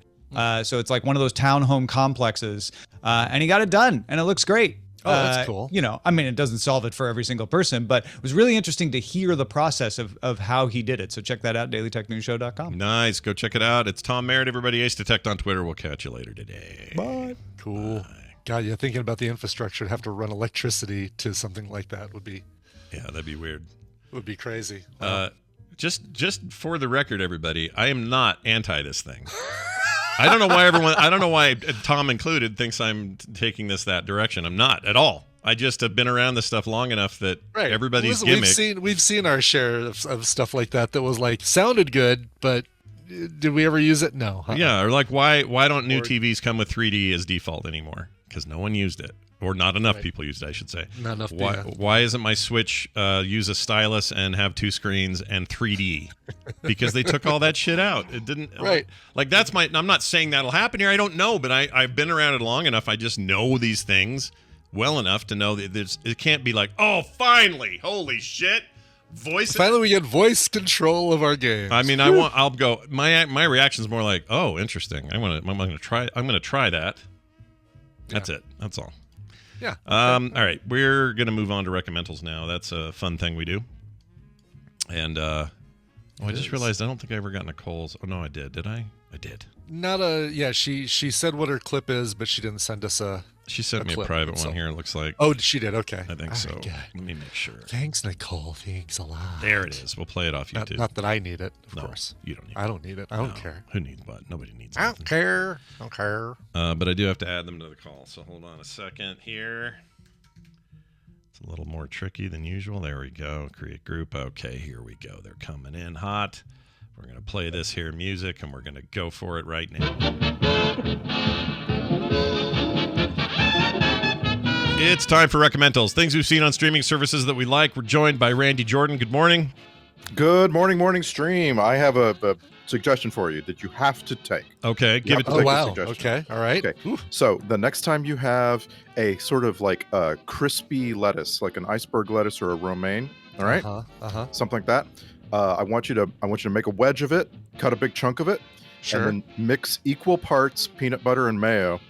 So it's like one of those townhome complexes. And he got it done, and it looks great. Oh, that's cool. You know, I mean, it doesn't solve it for every single person, but it was really interesting to hear the process of how he did it. So check that out, dailytechnewsshow.com. Nice. Go check it out. It's Tom Merritt, everybody. Ace Detect on Twitter. We'll catch you later today. Bye. Cool. Bye. God, you're thinking about the infrastructure to have to run electricity to something like that would be... Yeah, that'd be weird. Would be crazy. Just for the record, everybody, I am not anti this thing. I don't know why Tom included thinks I'm taking this that direction. I'm not at all. I just have been around this stuff long enough that everybody's gimmick. We've seen our share of stuff like that was like sounded good, but did we ever use it? No. Yeah, or like why don't new TVs come with 3D as default anymore? Because no one used it. Or not enough people used it, I should say. Not enough. Why isn't my Switch use a stylus and have 2 screens and 3D? Because they took all that shit out. It didn't. Right. Like that's my. I'm not saying that'll happen here. I don't know, but I've been around it long enough. I just know these things well enough to know that it can't be like, oh, finally, holy shit, voice. Finally, we get voice control of our game. I mean, I'll go. My reaction is more like, oh, interesting. I'm gonna try that. That's it. That's all. Yeah. All right. We're going to move on to recommendals now. That's a fun thing we do. And I just realized I don't think I ever got Nicole's. Oh, no, I did. Did I? I did. She said what her clip is, but she didn't send us a She sent me a private one here, it looks like. Oh, she did? Okay. I think so. Let me make sure. Thanks, Nicole. Thanks a lot. There it is. We'll play it off YouTube. Not that I need it, of course. You don't need it. I don't need it. I don't care. Who needs what? Nobody needs it. I don't care. I don't care. But I do have to add them to the call, so hold on a second here. It's a little more tricky than usual. There we go. Create group. Okay, here we go. They're coming in hot. We're going to play this here music, and we're going to go for it right now. It's time for Recommendals. Things we've seen on streaming services that we like. We're joined by Randy Jordan. Good morning. Good morning stream. I have a suggestion for you that you have to take. Okay, give it to me. Oh, wow. Okay, all right. Okay. So the next time you have a sort of like a crispy lettuce, like an iceberg lettuce or a romaine, all right? Something like that. I want you to make a wedge of it, cut a big chunk of it, Sure. and then mix equal parts peanut butter and mayo,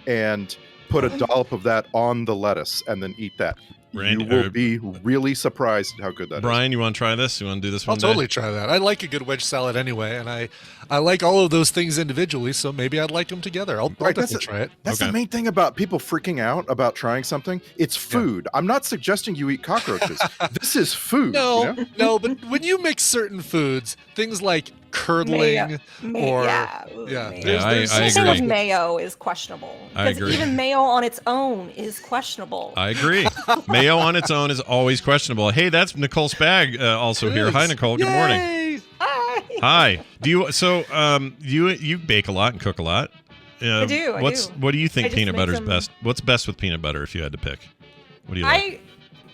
and put a dollop of that on the lettuce, and then eat that. Randy, you will be really surprised at how good that is. Brian, you want to try this? You want to do this one? I'll totally try that. I like a good wedge salad anyway, and I like all of those things individually, so maybe I'd like them together. I'll definitely try it. That's the main thing about people freaking out about trying something. It's food. I'm not suggesting you eat cockroaches. This is food. No, but when you mix certain foods, things like curdling or I Something agree. with mayo is questionable. I Because agree. even mayo on its own is questionable. I agree. Mayo on its own is always questionable. Hey, that's Nicole Spag also here. Hi, Nicole. Good morning. Hi. Do you? So, you bake a lot and cook a lot. I do. What do you I think just peanut make butter's some- best? What's best with peanut butter if you had to pick? What do you like?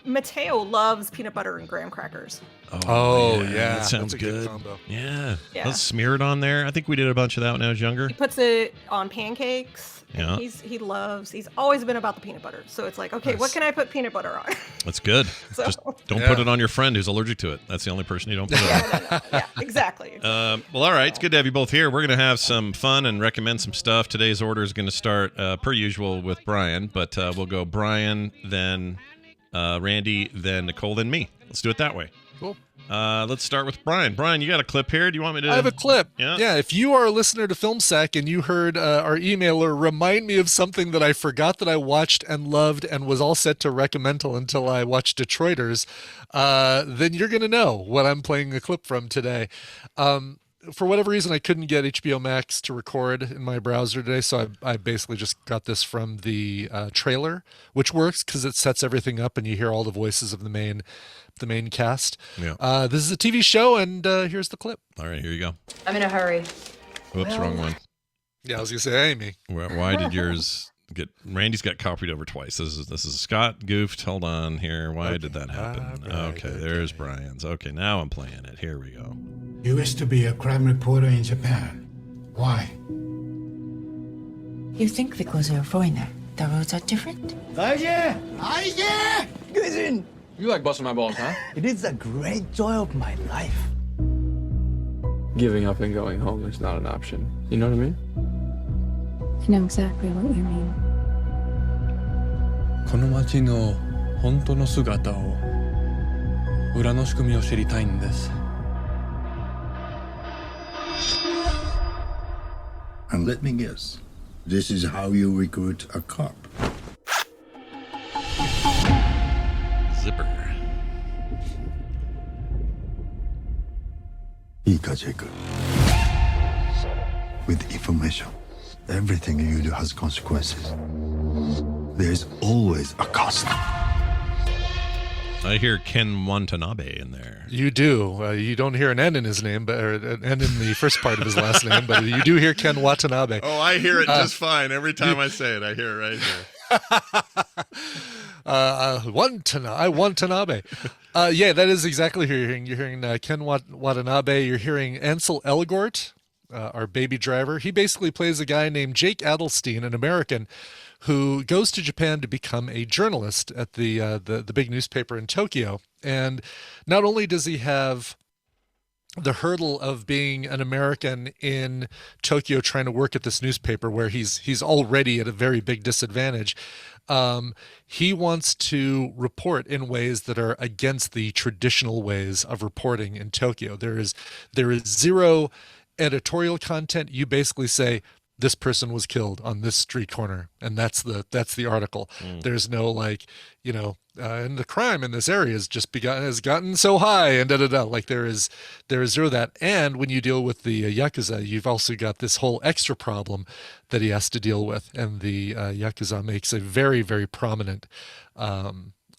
Mateo loves peanut butter and graham crackers. Oh, yeah. That sounds That's a good good. combo. Yeah. Yeah. Let's smear it on there. I think we did a bunch of that when I was younger. He puts it on pancakes. Yeah. He's always been about the peanut butter. So it's like, okay, what can I put peanut butter on? That's good. So- Just don't put it on your friend who's allergic to it. That's the only person you don't put it on. Yeah, exactly. Well, all right. It's good to have you both here. We're going to have some fun and recommend some stuff. Today's order is going to start, per usual, with Brian, but we'll go Brian, then Randy, then Nicole, then me. Let's do it that way. Cool. Let's start with Brian. Brian, you got a clip here? Do you want me to? I have a clip. Yeah. If you are a listener to FilmSack and you heard our emailer remind me of something that I forgot that I watched and loved and was all set to recommendal until I watched Detroiters, then you're going to know what I'm playing a clip from today. For whatever reason, I couldn't get HBO Max to record in my browser today, so I basically just got this from the trailer, which works because it sets everything up and you hear all the voices of the main cast. Yeah. This is a TV show, and here's the clip. All right, here you go. I'm in a hurry. Whoops, wrong one. Yeah, I was gonna say Amy. Why did yours get? Randy's got copied over twice. This is Scott goofed. Hold on here. Why did that happen? Okay, there's Brian's. Okay, now I'm playing it. Here we go. You used to be a crime reporter in Japan. Why? You think because you're a foreigner, the roads are different? Cousin! You like busting my balls, huh? It is a great joy of my life. Giving up and going home is not an option. You know what I mean? I know exactly what you mean. この街の本当の姿を、裏の仕組みを知りたいんです。And let me guess, this is how you recruit a cop. Zipper. いいか、ジェイク。With information, everything you do has consequences. There's always a cost. I hear Ken Watanabe in there. You do. You don't hear an N in his name, or an N in the first part of his last name, but you do hear Ken Watanabe. Oh, I hear it just fine. Every time I say it, I hear it right here. Watanabe. Yeah, that is exactly who you're hearing. You're hearing Ken Watanabe. You're hearing Ansel Elgort, our baby driver. He basically plays a guy named Jake Adelstein, an American, who goes to Japan to become a journalist at the big newspaper in Tokyo. And not only does he have the hurdle of being an American in Tokyo trying to work at this newspaper where he's already at a very big disadvantage, he wants to report in ways that are against the traditional ways of reporting in Tokyo. There is zero editorial content. You basically say, this person was killed on this street corner, and that's the article. There's no and the crime in this area has gotten so high, and like there is zero of that. And when you deal with the Yakuza, you've also got this whole extra problem that he has to deal with, and the Yakuza makes a very, very prominent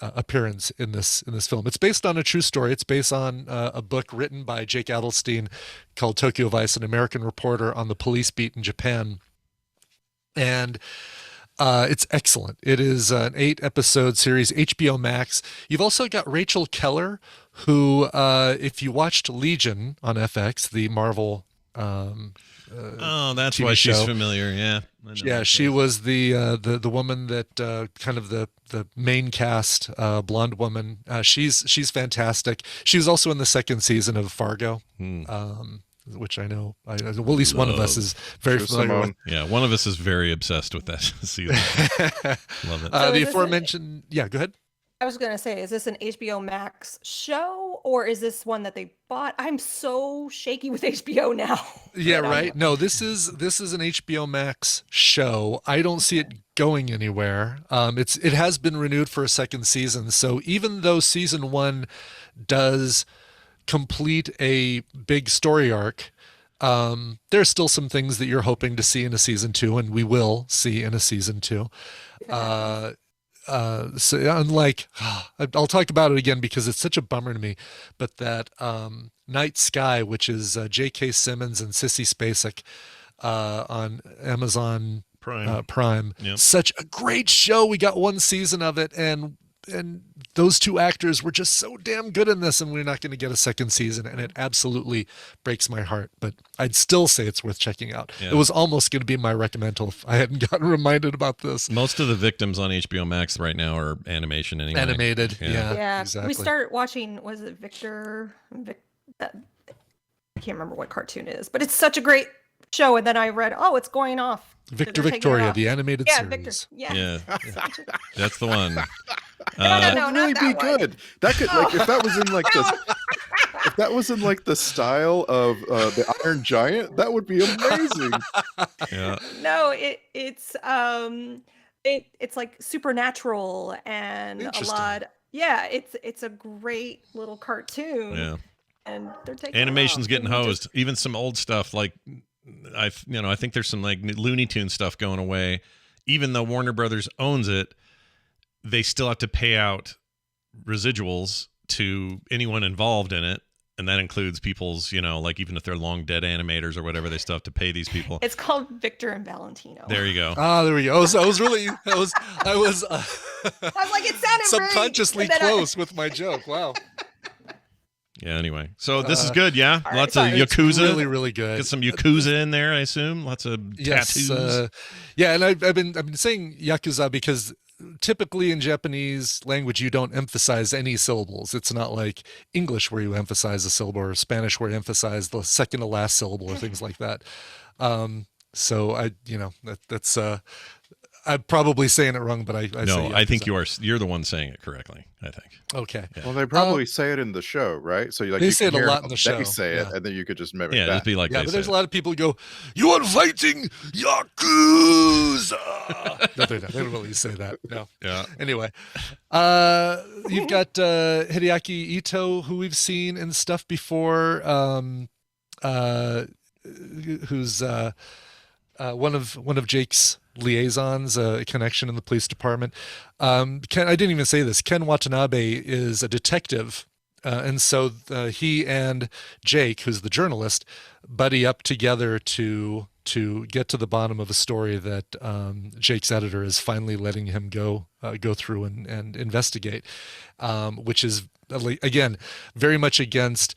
appearance in this film. It's based on a true story. It's based on a book written by Jake Adelstein called Tokyo Vice, an American reporter on the police beat in Japan. And it's excellent. It is an 8-episode series, HBO Max. You've also got Rachel Keller, who, if you watched Legion on FX, the Marvel that's TV why she's show. familiar. Yeah, she was the woman that kind of the main cast, blonde woman. She's fantastic. She was also in the second season of Fargo, which I know at least one of us is very familiar with. Yeah, one of us is very obsessed with that season. Love it. So The aforementioned. Yeah, go ahead. I was going to say, is this an HBO Max show or is this one that they bought? I'm so shaky with HBO now. Yeah, right. No, this is an HBO Max show. I don't see it going anywhere. It has been renewed for a second season. So even though season 1 does complete a big story arc, there's still some things that you're hoping to see in a season 2, and we will see in a season 2. So unlike, I'll talk about it again because it's such a bummer to me, but that Night Sky, which is J.K. Simmons and Sissy Spacek on Amazon Prime. Yep. Such a great show. We got one season of it, and those two actors were just so damn good in this, and we're not going to get a second season, and it absolutely breaks my heart. But I'd still say it's worth checking out. Yeah. It was almost going to be my recommendal if I hadn't gotten reminded about this. Most of the victims on HBO Max right now are animation anyway. Animated, yeah. Yeah, exactly. we start watching. Was it Victor? I can't remember what cartoon it is, but it's such a great show. And then I read, it's going off. Victor They're taking it Victoria, off. the animated yeah, series. Victor. Yeah, Yeah. That's the one. no, That'd not really that be one. good. That could, if that was in like the if that was in like the style of the Iron Giant, that would be amazing. Yeah. No, it's like supernatural and a lot. Yeah, it's a great little cartoon. Yeah. And they're taking Animation's getting Just- hosed. Even some old stuff like I think there's some like Looney Tune stuff going away. Even though Warner Brothers owns it, they still have to pay out residuals to anyone involved in it. And that includes people's, like even if they're long dead animators or whatever, they still have to pay these people. It's called Victor and Valentino. There you go. Ah, there we go. I was really, I was I was like, it sounded subconsciously right, and then close with my joke. Wow. Yeah, anyway. So this is good, yeah? all Lots right, of It's Yakuza. really, really good. Get some Yakuza in there, I assume. Lots of tattoos. Yeah, and I've been saying Yakuza because typically in Japanese language you don't emphasize any syllables. It's not like English where you emphasize a syllable, or Spanish where you emphasize the second to last syllable or things like that. So that's I'm probably saying it wrong, but I say I think Yakuza. you're the one saying it correctly, I think. Okay. Yeah. Well, they probably say it in the show, right? So They you say can it a hear lot how in the show, They say it, yeah. and then you could just mimic Yeah, that. just be like Yeah, they but say there's it. a lot of people who go, "You are fighting Yakuza." No, they don't really say that. No. Yeah. Anyway, you've got Hideaki Ito, who we've seen in stuff before, who's one of Jake's liaisons, a connection in the police department. I didn't even say this. Ken Watanabe is a detective. And so he and Jake, who's the journalist, buddy up together to get to the bottom of a story that Jake's editor is finally letting him go through and investigate, which is, again, very much against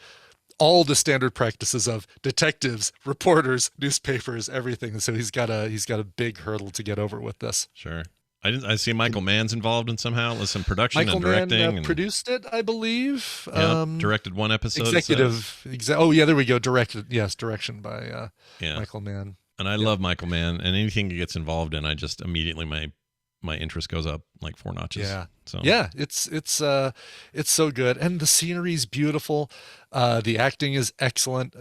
all the standard practices of detectives, reporters, newspapers, everything. So he's got a big hurdle to get over with this. Sure. I see Michael Mann's involved in somehow with some production Michael and directing. Mann and, produced it, I believe. directed one episode. it Executive. Oh, yeah, there we go. Directed. Yes, direction by Michael Mann. And I love Michael Mann, and anything he gets involved in, I just immediately my interest goes up like 4 notches. Yeah. So Yeah, it's so good, and the scenery's beautiful. The acting is excellent.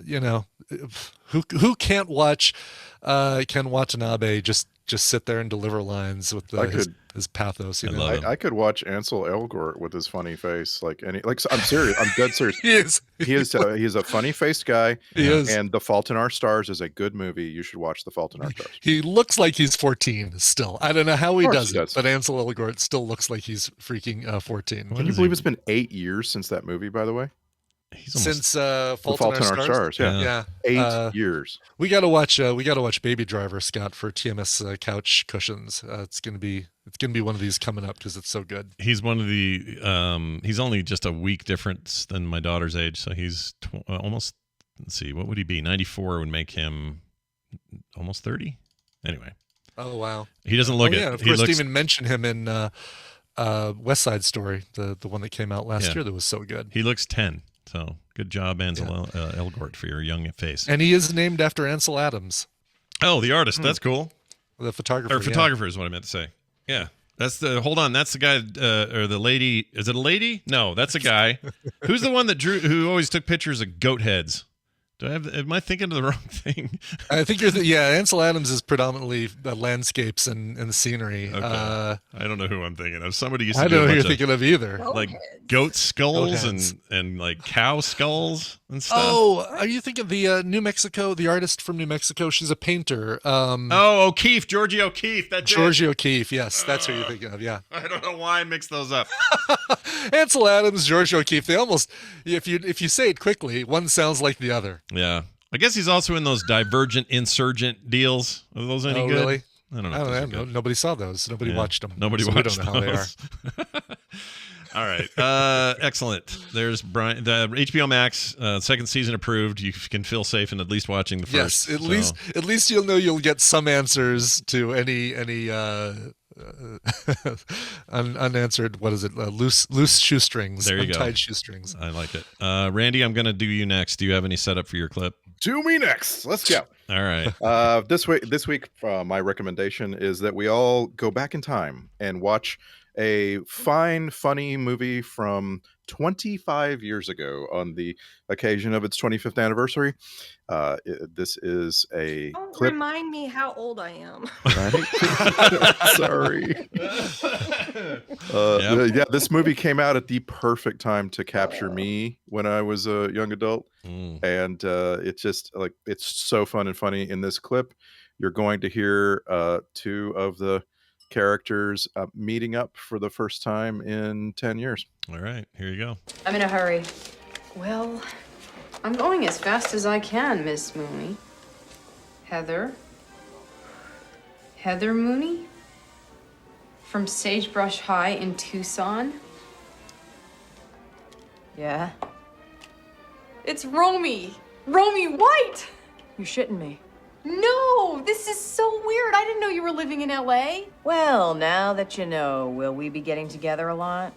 Who can't watch Ken Watanabe just sit there and deliver lines with his pathos? I could watch Ansel Elgort with his funny face, I'm serious. I'm dead serious. He's a funny faced guy. He is. And The Fault in Our Stars is a good movie. You should watch The Fault in Our Stars. He looks like he's 14 still. I don't know how he Of course does he it, does. but Ansel Elgort still looks like he's freaking 14. Can you believe it's been 8 years since that movie, by the way? Since The Fault Fault in Our Stars? Yeah. Yeah. 8 years. We gotta watch Baby Driver, Scott, for TMS couch cushions. It's gonna be one of these coming up because it's so good. he's one of the he's only just a week difference than my daughter's age, so he's almost. Let's see, what would he be? 94 would make him almost 30. Anyway. Oh wow. He doesn't look it. Yeah, of He course, looks- even mention him in West Side Story, the one that came out last year that was so good. He looks 10. So good job, Ansel Elgort, for your young face. And he is named after Ansel Adams. Oh, the artist. That's cool. The photographer. Or photographer is what I meant to say. Yeah. That's that's the guy, or the lady. Is it a lady? No, that's a guy. Who's the one who always took pictures of goat heads? Am I thinking of the wrong thing? I think Ansel Adams is predominantly landscapes and scenery. Okay. I don't know who I'm thinking of. Somebody used to I do don't a know who bunch you're thinking of either. like goat skulls Goat and like cow skulls and stuff. Oh, are you thinking of the New Mexico, the artist from New Mexico? She's a painter. O'Keefe, Georgie O'Keefe. Georgie O'Keefe. Yes, that's who you're thinking of. Yeah. I don't know why I mixed those up. Ansel Adams, Georgie O'Keefe. They almost, if you say it quickly, one sounds like the other. Yeah. I guess he's also in those Divergent Insurgent deals. Are those any good? Really? I don't know. I if those are don't know. good. Nobody saw those. Nobody watched them. Nobody so watched we don't know those. how they are. All right. Excellent. There's Brian. The HBO Max second season approved. You can feel safe in at least watching the first. Yes, at least you'll know you'll get some answers to any unanswered. What is it? Loose shoestrings. There you go. Untied shoestrings. I like it. Randy, I'm going to do you next. Do you have any setup for your clip? Do me next. Let's go. All right. This week, my recommendation is that we all go back in time and watch a fine, funny movie from 25 years ago on the occasion of its 25th anniversary. This is a Don't clip. remind me how old I am. Right? Sorry. Yeah, this movie came out at the perfect time to capture me when I was a young adult. And it's just like, it's so fun and funny. In this clip, you're going to hear two of the characters meeting up for the first time in 10 years. All right, here you go. I'm in a hurry. Well, I'm going as fast as I can, Miss Mooney. Heather Mooney? From Sagebrush High in Tucson? Yeah? It's Romy White! You're shitting me. No, this is so weird. I didn't know you were living in LA. Well, now that you know, will we be getting together a lot?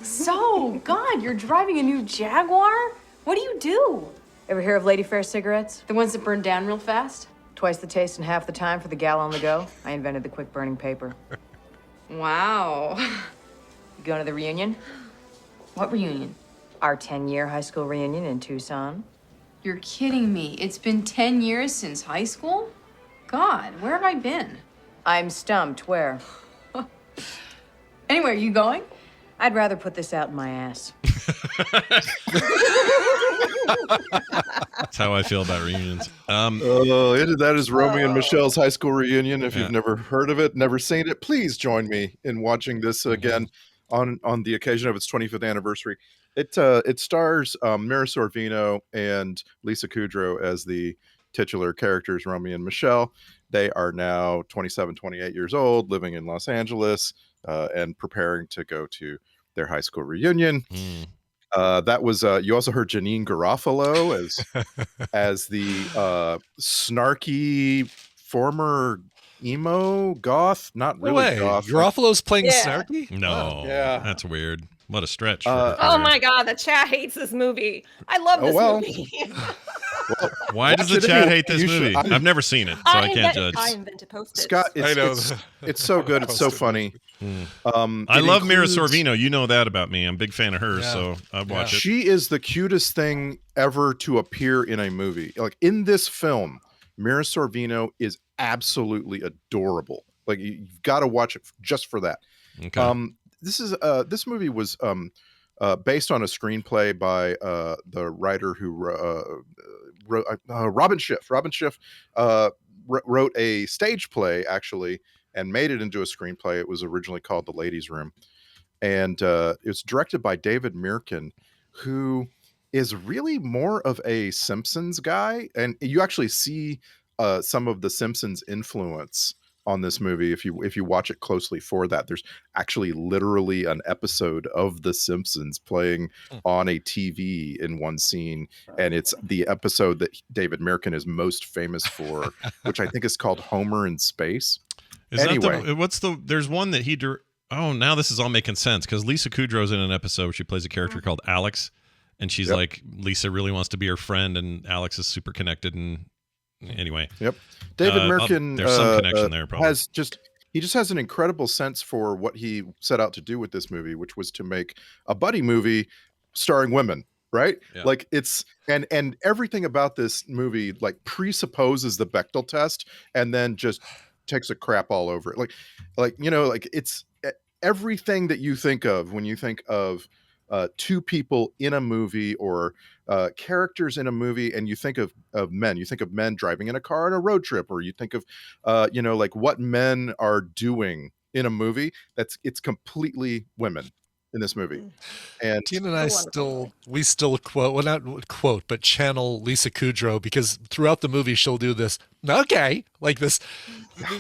So, God, you're driving a new Jaguar? What do you do? Ever hear of Lady Fair cigarettes? The ones that burn down real fast? Twice the taste and half the time for the gal on the go. I invented the quick burning paper. Wow. You going to the reunion? What reunion? Our 10-year high school reunion in Tucson. You're kidding me. It's been 10 years since high school? God, where have I been? I'm stumped. Where? Anyway, are you going? I'd rather put this out in my ass. That's how I feel about reunions. That is Romy and Michelle's high school reunion. If you've never heard of it, never seen it, please join me in watching this again on the occasion of its 25th anniversary. It stars Mira Sorvino and Lisa Kudrow as the titular characters, Romy and Michelle. They are now 27, 28 years old, living in Los Angeles, and preparing to go to their high school reunion. That was you also heard Janine Garofalo as the snarky former emo goth. Not really goth. Garofalo's playing snarky? No, yeah, that's weird. What a stretch. Oh my God, the chat hates this movie. I love this movie. Why does the chat hate this movie? I've never seen it, so I can't judge. I invented Post-its. Scott, it's so good. It's so funny. I love Mira Sorvino. You know that about me. I'm a big fan of hers, so I watch it. She is the cutest thing ever to appear in a movie. Like in this film, Mira Sorvino is absolutely adorable. Like you've got to watch it just for that. Okay. This movie was based on a screenplay by the writer who wrote Robin Schiff. Robin Schiff wrote a stage play actually and made it into a screenplay. It was originally called The Ladies' Room, and it was directed by David Mirkin, who is really more of a Simpsons guy, and you actually see some of the Simpsons influence on this movie if you watch it closely. For that, there's actually literally an episode of The Simpsons playing on a TV in one scene, and it's the episode that David Mirkin is most famous for, which I think is called Homer in Space. There's one that he now this is all making sense, because Lisa Kudrow's in an episode where she plays a character called Alex, and she's like, Lisa really wants to be her friend, and Alex is super connected, and anyway. David Mirkin there's some connection there, probably. He just has an incredible sense for what he set out to do with this movie, which was to make a buddy movie starring women, right? Yeah. Like it's and everything about this movie like presupposes the Bechdel test and then just takes a crap all over it. Like it's everything that you think of when you think of two people in a movie or characters in a movie, and you think of men. You think of men driving in a car on a road trip, or you think of like what men are doing in a movie. It's completely women in this movie. And Tina and I still quote, well, not quote, but channel Lisa Kudrow, because throughout the movie she'll do this like this.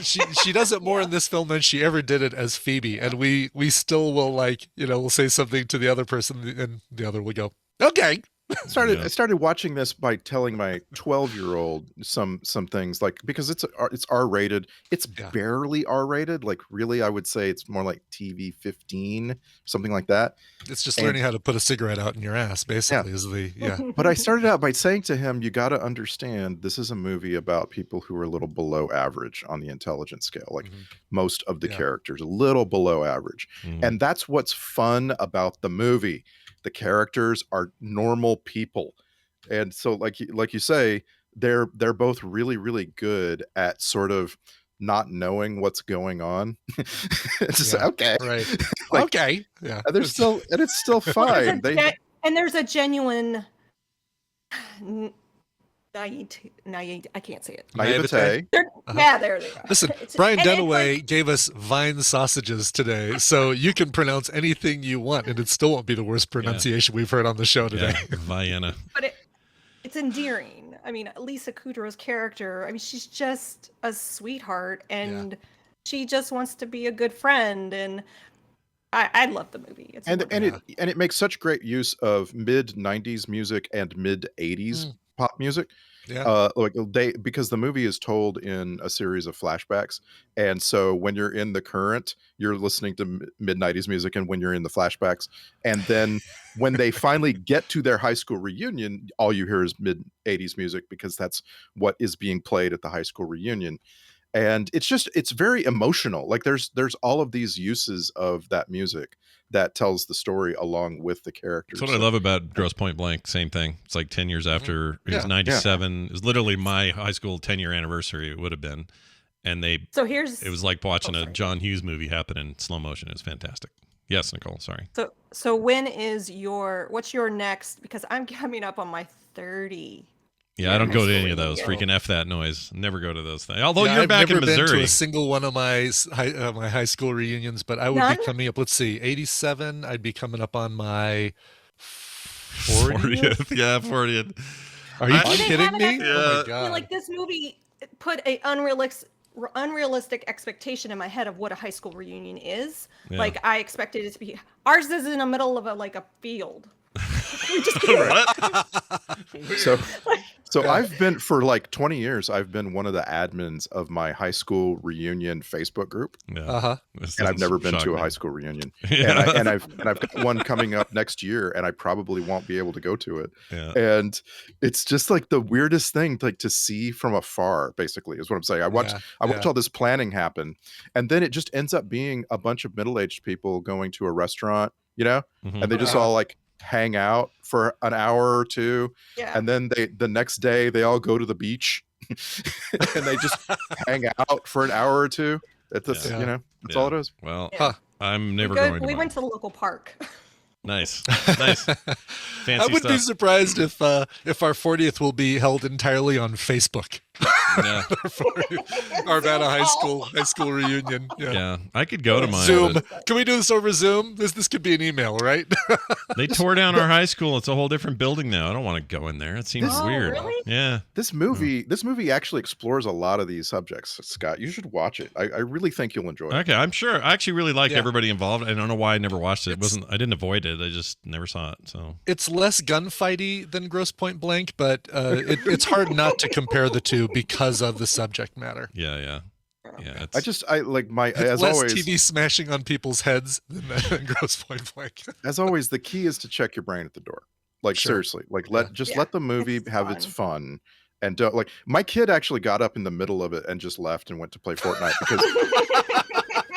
She does it more in this film than she ever did it as Phoebe, and we still will we'll say something to the other person and the other will go okay, I started watching this by telling my 12-year-old some things, like, because it's R-rated. It's barely R-rated. Like, really, I would say it's more like TV 15, something like that. It's just learning how to put a cigarette out in your ass, basically. But I started out by saying to him, you got to understand, this is a movie about people who are a little below average on the intelligence scale. Like most of the characters, a little below average. And that's what's fun about the movie. The characters are normal people, and so like you say, they're both really, really good at sort of not knowing what's going on. It's just okay, right? Like, okay, yeah. And it's still fine. And there's a genuine naive. I can't say it. Naivete. Yeah, there they are. Listen, Brian Dunaway gave us Vine sausages today, so you can pronounce anything you want, and it still won't be the worst pronunciation we've heard on the show today. Vienna. But it's endearing. I mean, Lisa Kudrow's character, I mean, she's just a sweetheart, and she just wants to be a good friend, and I love the movie. It's it makes such great use of mid 90s music and mid 80s pop music. Because the movie is told in a series of flashbacks, and so when you're in the current, you're listening to mid 90s music, and when you're in the flashbacks, and then when they finally get to their high school reunion, all you hear is mid 80s music, because that's what is being played at the high school reunion. And it's very emotional. Like there's all of these uses of that music that tells the story along with the characters. That's what I love about Gross Point Blank. Same thing. It's like 10 years after. It was 97. It was literally my high school 10-year anniversary. It would have been. And it was like watching a John Hughes movie happen in slow motion. It was fantastic. Yes, Nicole, sorry. So when is what's your next, because I'm coming up on my 30. Yeah, I don't go to any of those. Freaking F that noise. Never go to those things. Although you're back in Missouri. I've never been to a single one of my high school reunions, but I would be coming up, let's see, 87. I'd be coming up on my 40th. Yeah, 40th. Are you kidding me? Yeah. Oh my God. I mean, like, this movie put a unrealistic expectation in my head of what a high school reunion is. Yeah. Like, I expected it to be, ours is in the middle of a field. We just So I've been, for like 20 years, I've been one of the admins of my high school reunion Facebook group. Yeah. And I've never been to a high school reunion. And I've got one coming up next year, and I probably won't be able to go to it. Yeah. And it's just like the weirdest thing, like, to see from afar, basically, is what I'm saying. I watch all this planning happen, and then it just ends up being a bunch of middle-aged people going to a restaurant, and they just all like hang out for an hour or two, and then the next day they all go to the beach and they just hang out for an hour or two. That's all it is. Well, I'm never going to. We went to the local park. Nice. Fancy I wouldn't be surprised if our 40th will be held entirely on Facebook. Yeah. Our Vanna high school reunion. Yeah, I could go to mine. Zoom. Can we do this over Zoom? This could be an email, right? They tore down our high school. It's a whole different building now. I don't want to go in there. It seems weird. Really? Yeah. This movie actually explores a lot of these subjects, Scott. You should watch it. I really think you'll enjoy it. Okay, I'm sure. I actually really like everybody involved. I don't know why I never watched it. I didn't avoid it. I just never saw it. So it's less gunfighty than Gross Point Blank, but it's hard not to compare the two because of the subject matter. Yeah. I like my, as less always, TV smashing on people's heads than Gross Point Blank. As always, the key is to check your brain at the door. Like, seriously, like let the movie have its fun, and don't, like, my kid actually got up in the middle of it and just left and went to play Fortnite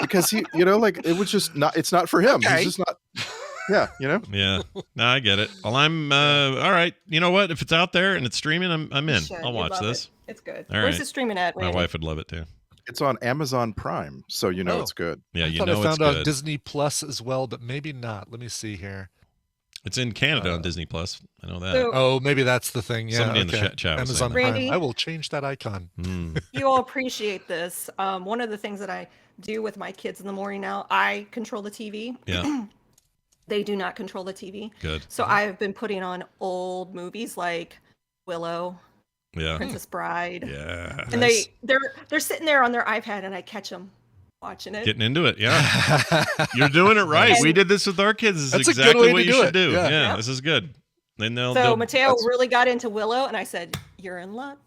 because he, like, it was just not. It's not for him. Okay. He's just not. Yeah, Yeah. No, I get it. Well, I'm all right. You know what? If it's out there and it's streaming, I'm in. Sure, I'll watch this. It's good. All Where's right. it streaming at? My wife would love it too. It's on Amazon Prime, so it's good. Yeah, I know found it's on good. Disney Plus as well, but maybe not. Let me see here. It's in Canada on Disney Plus. I know that. So, maybe that's the thing. Yeah, Somebody in the chat was Amazon saying Prime. Randy? I will change that icon. You all appreciate this. One of the things that I do with my kids in the morning now, I control the TV. Yeah. They do not control the TV. Good. So I've been putting on old movies like Willow, Princess Bride. Yeah. And they're sitting there on their iPad, and I catch them watching it. Getting into it. Yeah. You're doing it right. We did this with our kids. This is That's a good exactly way what to you do should it. do. Yeah. Yeah. This is good. Then So Mateo really got into Willow, and I said, "You're in luck.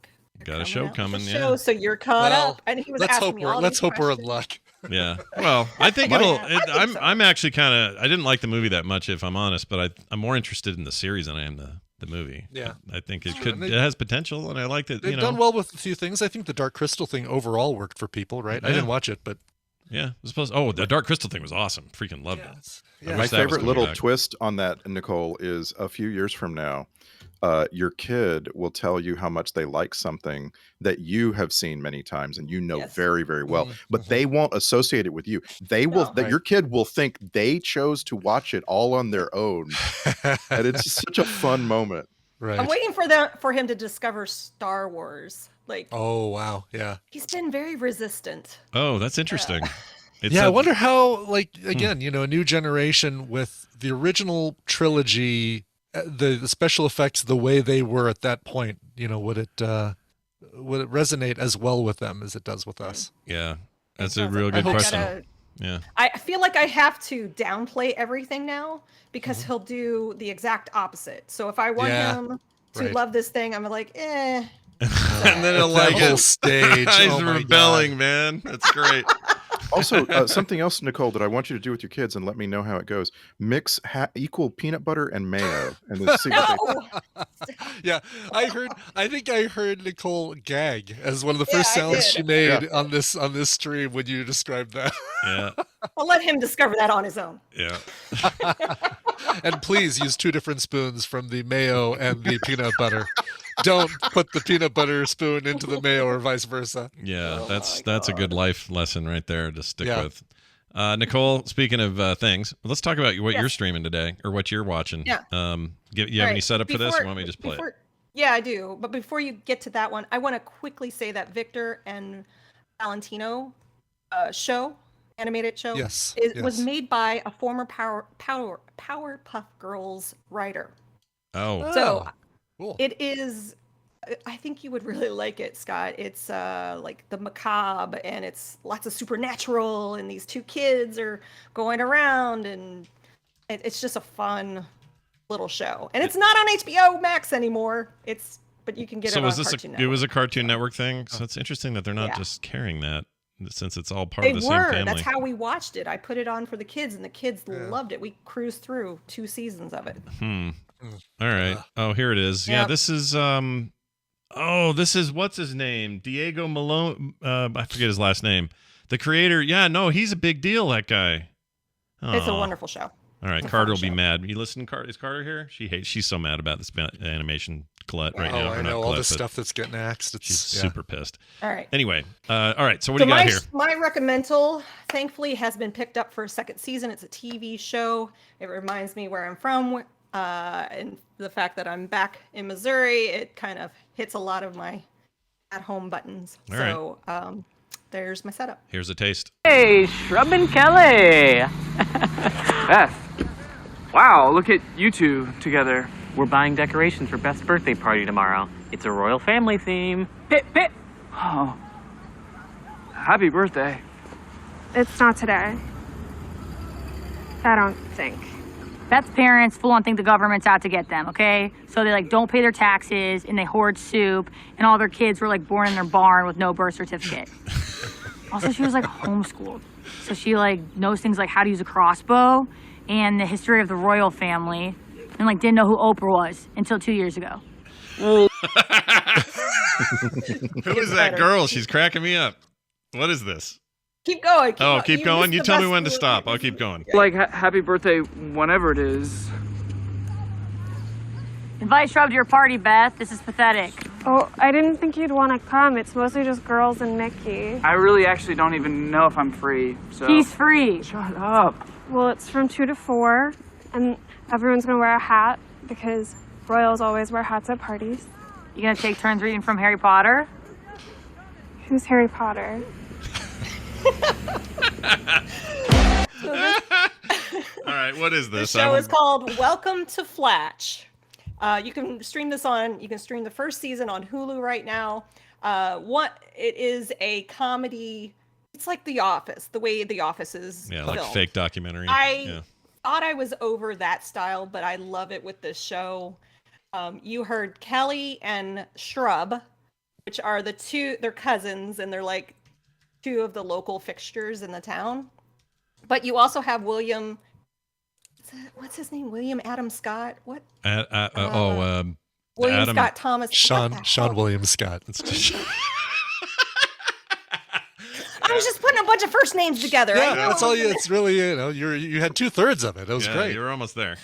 Got a show coming, The yeah. show, so you're caught up." And he was asking me all Let's these hope we're in questions. luck. Yeah. Well, I think I'm actually kind of. I didn't like the movie that much, if I'm honest, but I'm more interested in the series than I am the movie. Yeah. I think it has potential, and I liked it. They've done well with a few things. I think the Dark Crystal thing overall worked for people, right? Yeah. I didn't watch it, but yeah, it was supposed. Oh, the Dark Crystal thing was awesome. Freaking loved it. I My wish that was favorite coming little back. twist on that, Nicole, is a few years from now, your kid will tell you how much they like something that you have seen many times and you know very, very well, but they won't associate it with you. They will. Your kid will think they chose to watch it all on their own, and it's such a fun moment. Right. I'm waiting for him to discover Star Wars. Like, oh wow, yeah. he's been very resistant. Oh, that's interesting. I wonder how, like, again, a new generation with the original trilogy, the special effects, the way they were at that point, would it resonate as well with them as it does with us? Yeah, that's a real good question. Yeah. I feel like I have to downplay everything now because he'll do the exact opposite. So if I want him to love this thing, I'm like, eh. And then he'll like whole it. stage. He's Oh my rebelling, man. That's great. Also, something else, Nicole, that I want you to do with your kids, and let me know how it goes. Mix equal peanut butter and mayo, and then see what they. Yeah, I think I heard Nicole gag as one of the first sounds she made on this stream when you described that. Yeah. I'll let him discover that on his own. Yeah. And please use 2 different spoons from the mayo and the peanut butter. Don't put the peanut butter spoon into the mayo or vice versa. Yeah, that's a good life lesson right there to stick with. Nicole, speaking of things, let's talk about what you're streaming today or what you're watching. Yeah. You have any setup for this, or want me to just play it? Yeah, I do. But before you get to that one, I want to quickly say that Victor and Valentino animated show, was made by a former Powerpuff Girls writer. Oh. So cool. It is, I think you would really like it, Scott. It's like the macabre, and it's lots of supernatural, and these 2 kids are going around, and it's just a fun little show. And it's not on HBO Max anymore. But you can get it on Cartoon Network. It was a Cartoon Network thing? So it's interesting that they're not just carrying that, since it's all part of the same family. That's how we watched it. I put it on for the kids, and the kids loved it. We cruised through 2 seasons of it. All right. Oh, here it is. Yeah, this is what's his name? Diego Malone. I forget his last name. The creator. Yeah, no, he's a big deal, that guy. It's a wonderful show. All right, Carter will be mad. You listen, Carter. Is Carter here? She's so mad about this animation glut right now. I know all the stuff that's getting axed. She's super pissed. All right. Anyway, all right. So what do you got here? My recommendal, thankfully, has been picked up for a 2nd season. It's a TV show. It reminds me where I'm from, and the fact that I'm back in Missouri. It kind of hits a lot of my at-home buttons. All right. There's my setup. Here's a taste. Hey, Shrub and Kelly. Beth. Wow, look at you 2 together. We're buying decorations for Beth's birthday party tomorrow. It's a royal family theme. Pip, pip. Oh. Happy birthday. It's not today. I don't think. Beth's parents full on think the government's out to get them, okay? So they don't pay their taxes, and they hoard soup, and all their kids were born in their barn with no birth certificate. Also, she was homeschooled. So she knows things like how to use a crossbow and the history of the royal family, and didn't know who Oprah was until 2 years ago. Who is that girl? She's cracking me up. What is this? Keep going. Keep going. You tell me when to stop. I'll keep going. Happy birthday whenever it is. Invite Shrub to your party, Beth. This is pathetic. Oh, I didn't think you'd want to come. It's mostly just girls and Mickey. I really actually don't even know if I'm free, so... He's free. Shut up. Well, it's from 2 to 4, and everyone's going to wear a hat because royals always wear hats at parties. You gonna take turns reading from Harry Potter? Who's Harry Potter? All right, what is this? The show is called Welcome to Flatch. You can stream the 1st season on Hulu right now. It is a comedy. It's like The Office, the way The Office is filmed. Fake documentary. I thought I was over that style, but I love it with this show. You heard Kelly and Shrub, which are they're cousins, and they're like two of the local fixtures in the town. But you also have William. What's his name? William Adam Scott. What? William William Scott Thomas. Sean William Scott. I was just putting a bunch of first names together. Yeah, that's all you. It's really you had 2/3 of it. It was great. You were almost there.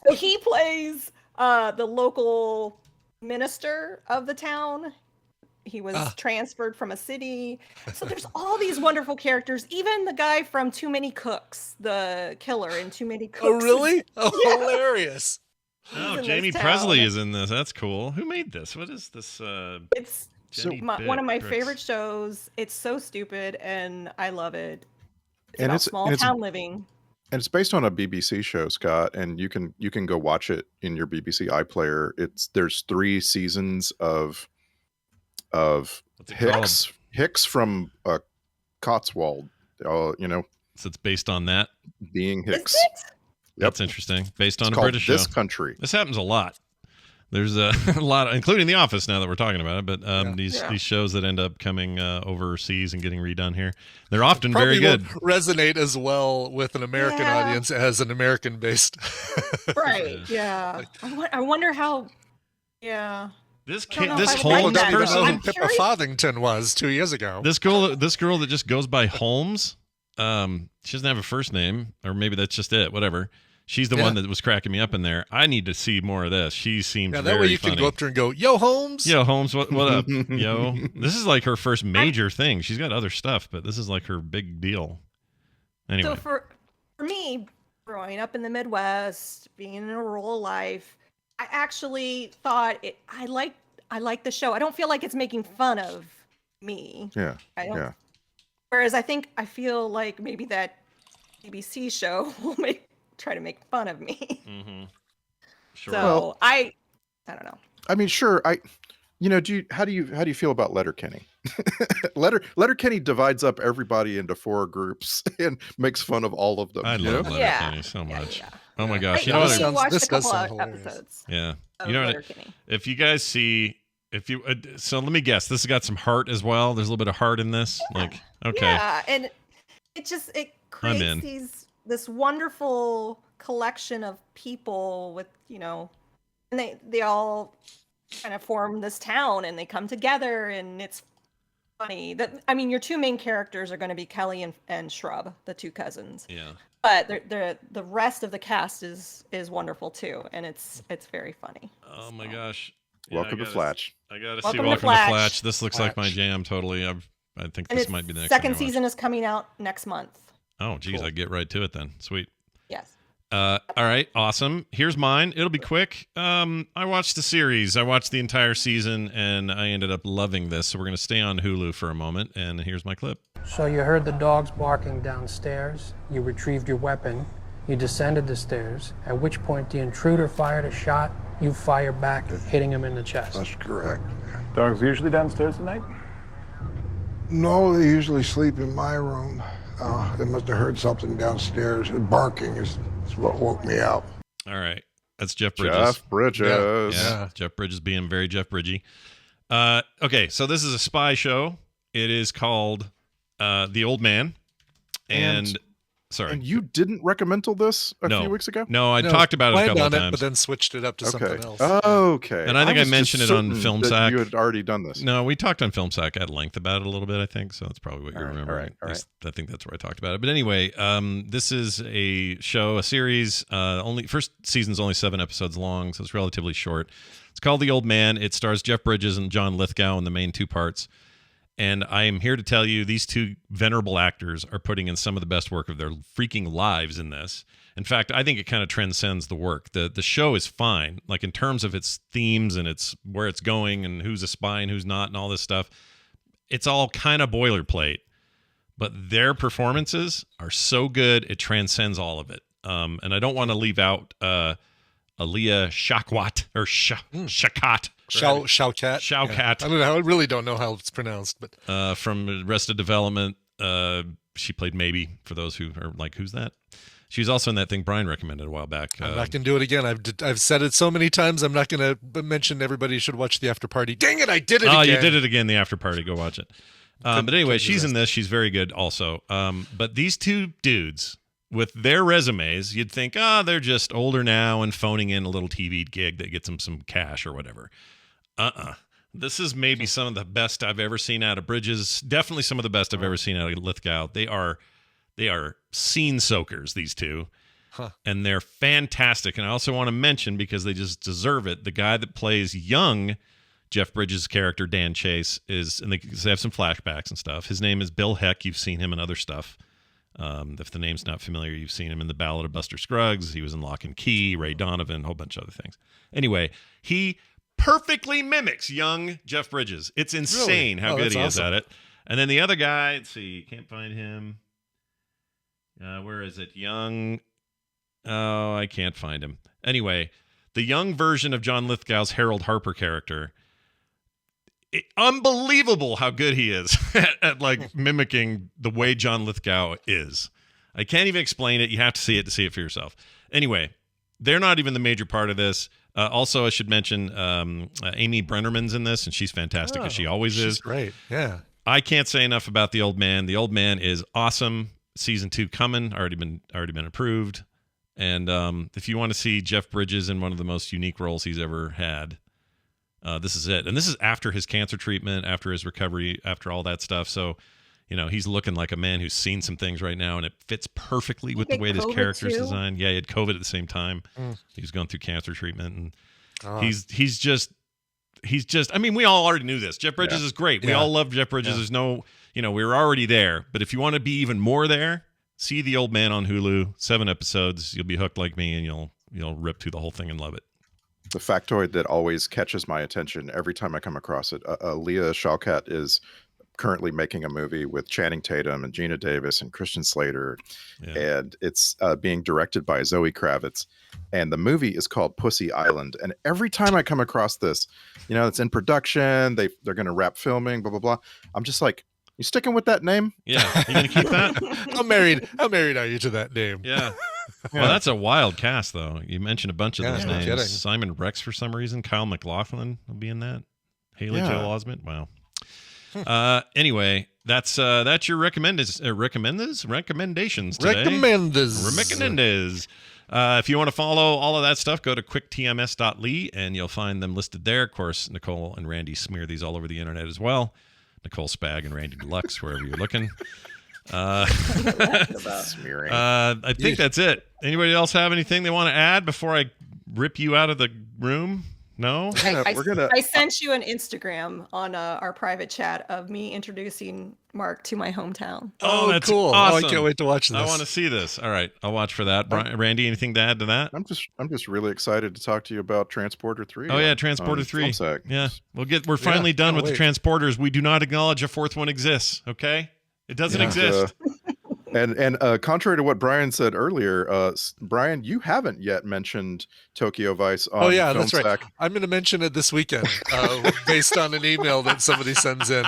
So he plays the local minister of the town. He was transferred from a city. So there's all these wonderful characters. Even the guy from Too Many Cooks, the killer in Too Many Cooks. Oh, really? Oh, hilarious. Oh, Jamie Presley is in this. That's cool. Who made this? What is this? It's one of my favorite shows. It's so stupid, and I love it. It's about small town living. And it's based on a BBC show, Scott, and you can go watch it in your BBC iPlayer. There's 3 seasons of Hicks from Cotswold. So it's based on that being Hicks. That's interesting. Based on it's a called British This show. Country. This happens a lot. There's a lot, including The Office. Now that we're talking about it, but these shows that end up coming overseas and getting redone here, they're often very good. Won't resonate as well with an American audience as an American-based. Right. Yeah. I wonder how. Yeah. This Holmes person, Pippa Fothington was 2 years ago. This girl that just goes by Holmes. She doesn't have a first name, or maybe that's just it. Whatever. She's the one that was cracking me up in there. I need to see more of this. She seems that very way you funny. can go up to her and go, "Yo, Holmes." Yo, Holmes. What up, yo? This is like her first major thing. She's got other stuff, but this is like her big deal. Anyway. So for me, growing up in the Midwest, being in a rural life, I actually thought I like the show. I don't feel like it's making fun of me. Yeah. I don't. Whereas I feel like maybe that BBC show will try to make fun of me. Mm-hmm. Sure. So I don't know. I mean, sure. How do you feel about Letterkenny? Letterkenny divides up everybody into 4 groups and makes fun of all of them. I love Letterkenny so much. Yeah. Oh my gosh! You know what? Watched a couple of episodes. Yeah. You know what? If you guys see. So let me guess. This has got some heart as well. There's a little bit of heart in this. Okay. Yeah, and it creates this wonderful collection of people with and they all kind of form this town and they come together and it's funny. Your 2 main characters are going to be Kelly and Shrub, the 2 cousins. Yeah. But the rest of the cast is wonderful too, and it's very funny. Oh my gosh. Welcome to Flatch. I gotta see Welcome to Flatch. This looks like my jam totally. I think this might be the next second season is coming out next month. Oh geez, Cool. I get right to it then. Sweet. Yes. All right, awesome. Here's mine. It'll be quick. I watched the series. I watched the entire season, and I ended up loving this. So we're gonna stay on Hulu for a moment, and here's my clip. So you heard the dogs barking downstairs. You retrieved your weapon. You descended the stairs, at which point the intruder fired a shot. You fire back, hitting him in the chest. That's correct. Dogs usually downstairs at night? No, they usually sleep in my room. They must have heard something downstairs. Barking is what woke me out. All right. That's Jeff Bridges. Yeah. Jeff Bridges being very Jeff Bridgie. Okay, so this is a spy show. It is called The Old Man. And sorry. And you didn't recommend this a few weeks ago? No, I talked about it a couple of times. But then switched it up to something else. Okay. And I think I mentioned it on Film Sack. You had already done this. No, we talked on Film Sack at length about it a little bit, I think. So that's probably what you remember. All right. I think that's where I talked about it. But anyway, this is a show, a series. First season's only 7 episodes long, so it's relatively short. It's called The Old Man. It stars Jeff Bridges and John Lithgow in the main 2 parts. And I am here to tell you these 2 venerable actors are putting in some of the best work of their freaking lives in this. In fact, I think it kind of transcends the work. The show is fine, like in terms of its themes and its where it's going and who's a spy and who's not and all this stuff. It's all kind of boilerplate, but their performances are so good it transcends all of it. And I don't want to leave out Aaliyah Shawkat or Shawkat. Shawkat. Shawkat. Yeah. I really don't know how it's pronounced, but from Arrested Development. She played Maybe, for those who are like, who's that? She was also in that thing Brian recommended a while back. I'm not going to do it again. I've said it so many times. I'm not going to mention everybody should watch The After Party. Dang it, I did it again. Oh, you did it again, The After Party. Go watch it. But anyway, she's in this. She's very good also. But these two dudes, with their resumes, you'd think, they're just older now and phoning in a little TV gig that gets them some cash or whatever. This is maybe some of the best I've ever seen out of Bridges. Definitely some of the best I've ever seen out of Lithgow. They are scene soakers, these two. And they're fantastic. And I also want to mention, because they just deserve it, the guy that plays young Jeff Bridges' character, Dan Chase, and they have some flashbacks and stuff. His name is Bill Heck. You've seen him in other stuff. If the name's not familiar, you've seen him in The Ballad of Buster Scruggs. He was in Lock and Key, Ray Donovan, a whole bunch of other things. Anyway, he perfectly mimics young Jeff Bridges. It's insane how good he is at it. And then the other guy, let's see, can't find him. Where is it? Young. Oh, I can't find him. Anyway, the young version of John Lithgow's Harold Harper character. Unbelievable how good he is at like mimicking the way John Lithgow is. I can't even explain it. You have to see it for yourself. Anyway, they're not even the major part of this. Also, I should mention Amy Brennerman's in this, and she's fantastic, as she always is. She's great, yeah. I can't say enough about the old man. The old man is awesome. Season 2 coming, already been approved. And if you want to see Jeff Bridges in one of the most unique roles he's ever had, this is it. And this is after his cancer treatment, after his recovery, after all that stuff. So, he's looking like a man who's seen some things right now, and it fits perfectly with the way this character's designed. Yeah, he had COVID at the same time. He was going through cancer treatment, and he's just. I mean, we all already knew this. Jeff Bridges is great. We all love Jeff Bridges. There's no, we were already there. But if you want to be even more there, see The Old Man on Hulu. 7 episodes. You'll be hooked like me, and you'll rip through the whole thing and love it. The factoid that always catches my attention every time I come across it, Leah Shawkat is currently making a movie with Channing Tatum and Gina Davis and Christian Slater, and it's being directed by Zoe Kravitz, and the movie is called Pussy Island. And every time I come across this, it's in production, they're going to wrap filming, blah blah blah, I'm just like, you sticking with that name? Yeah, you gonna keep that? How married are you to that name? Yeah. Well, that's a wild cast, though. You mentioned a bunch of those names. Kidding. Simon Rex, for some reason. Kyle MacLachlan will be in that. Haley Joel Osment. Wow. Anyway, that's your recommendations today. Recommendas. If you want to follow all of that stuff, go to quicktms.ly and you'll find them listed there. Of course, Nicole and Randy smear these all over the internet as well. Nicole Spag and Randy Deluxe, wherever you're looking. Smearing. I think that's it. Anybody else have anything they want to add before I rip you out of the room? No? I sent you an Instagram on our private chat of me introducing Mark to my hometown. Oh, that's cool. Awesome. Oh, I can't wait to watch this. I want to see this. All right, I'll watch for that. Randy, anything to add to that? I'm just really excited to talk to you about Transporter 3. Oh yeah, Transporter 3. Yeah, we're finally done with the Transporters. We do not acknowledge a fourth one exists. Okay, it doesn't exist. And contrary to what Brian said earlier, Brian, you haven't yet mentioned Tokyo Vice on Film that's right. Sack. I'm going to mention it this weekend based on an email that somebody sends in.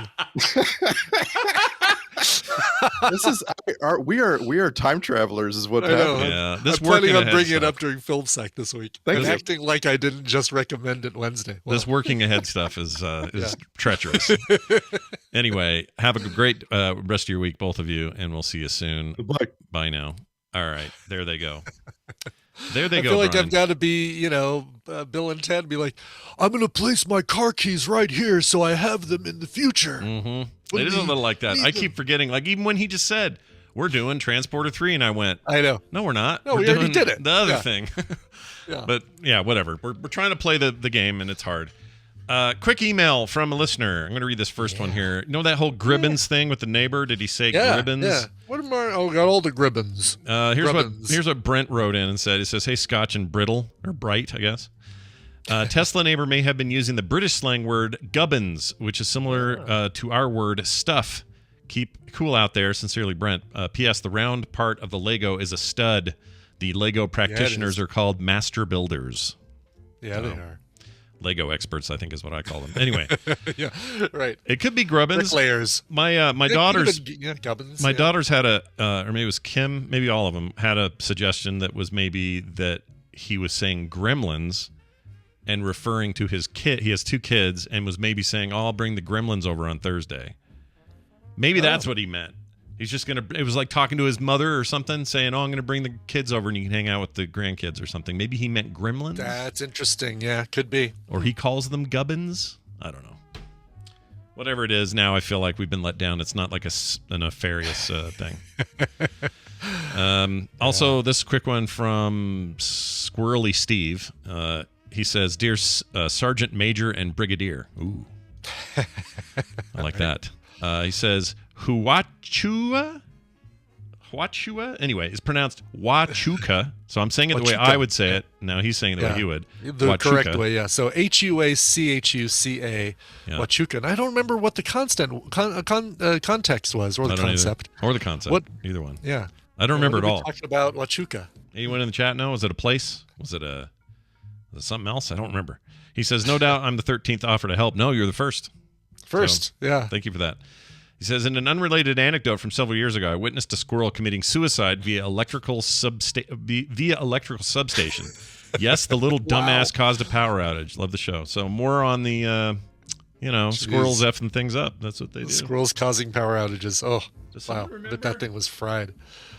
This is we are time travelers is what's happening. Yeah, I'm planning on bringing it up during Film Sack this week. And acting like I didn't just recommend it Wednesday. Well, this working ahead stuff is treacherous. Anyway, have a great rest of your week, both of you, and we'll see you soon. Goodbye. Bye now. All right, there they go. I feel like I've got to be, Bill and Ted, be like, I'm going to place my car keys right here so I have them in the future. Mm-hmm. It is a little like that. I keep forgetting, like even when he just said, we're doing Transporter 3, and I went, I know. No, we're not. No, we're we already did it. The other thing. But yeah, whatever. We're trying to play the game, and it's hard. Quick email from a listener. I'm going to read this first one here. You know that whole Gribbins thing with the neighbor? Did he say Gribbins? Yeah. What am I? Oh, got all the Gribbins. Here's what Brent wrote in and said. It says, "Hey, Scotch and Brittle, or Bright, I guess. Tesla neighbor may have been using the British slang word gubbins, which is similar to our word stuff. Keep cool out there. Sincerely, Brent. P.S. The round part of the Lego is a stud. The Lego practitioners are called master builders." Yeah, they are. Lego experts, I think is what I call them. Anyway. Yeah, right. It could be Grubbins. Bricklayers. My daughters. Gubbins, my daughters had or maybe it was Kim, maybe all of them, had a suggestion that was maybe that he was saying gremlins and referring to his kid. He has 2 kids and was maybe saying, oh, I'll bring the gremlins over on Thursday. Maybe that's what he meant. He's just going to, it was like talking to his mother or something, saying, oh, I'm going to bring the kids over and you can hang out with the grandkids or something. Maybe he meant gremlins. That's interesting. Yeah, could be. Or he calls them gubbins. I don't know. Whatever it is, now I feel like we've been let down. It's not like a nefarious thing. Also, this quick one from Squirrely Steve. He says, Dear Sergeant Major and Brigadier. Ooh. I like that. He says, Huachua? Anyway, it's pronounced Huachuca. So I'm saying it the way I would say it. Now he's saying it the way he would. The Huachuca. correct way, yeah. So Huachuca. Huachuca. And I don't remember what the context was, or the concept. Or the concept. Either one. Yeah. I don't remember at all. Talking about Huachuca. Anyone in the chat know? Was it a place? Was it something else? I don't remember. He says, no doubt I'm the 13th offer to help. No, you're the first. Yeah. Thank you for that. He says, in an unrelated anecdote from several years ago, I witnessed a squirrel committing suicide via electrical substation. Yes, the little dumbass caused a power outage. Love the show. So more on the, squirrels effing things up. That's what they do. Squirrels causing power outages. Oh, wow. But that thing was fried.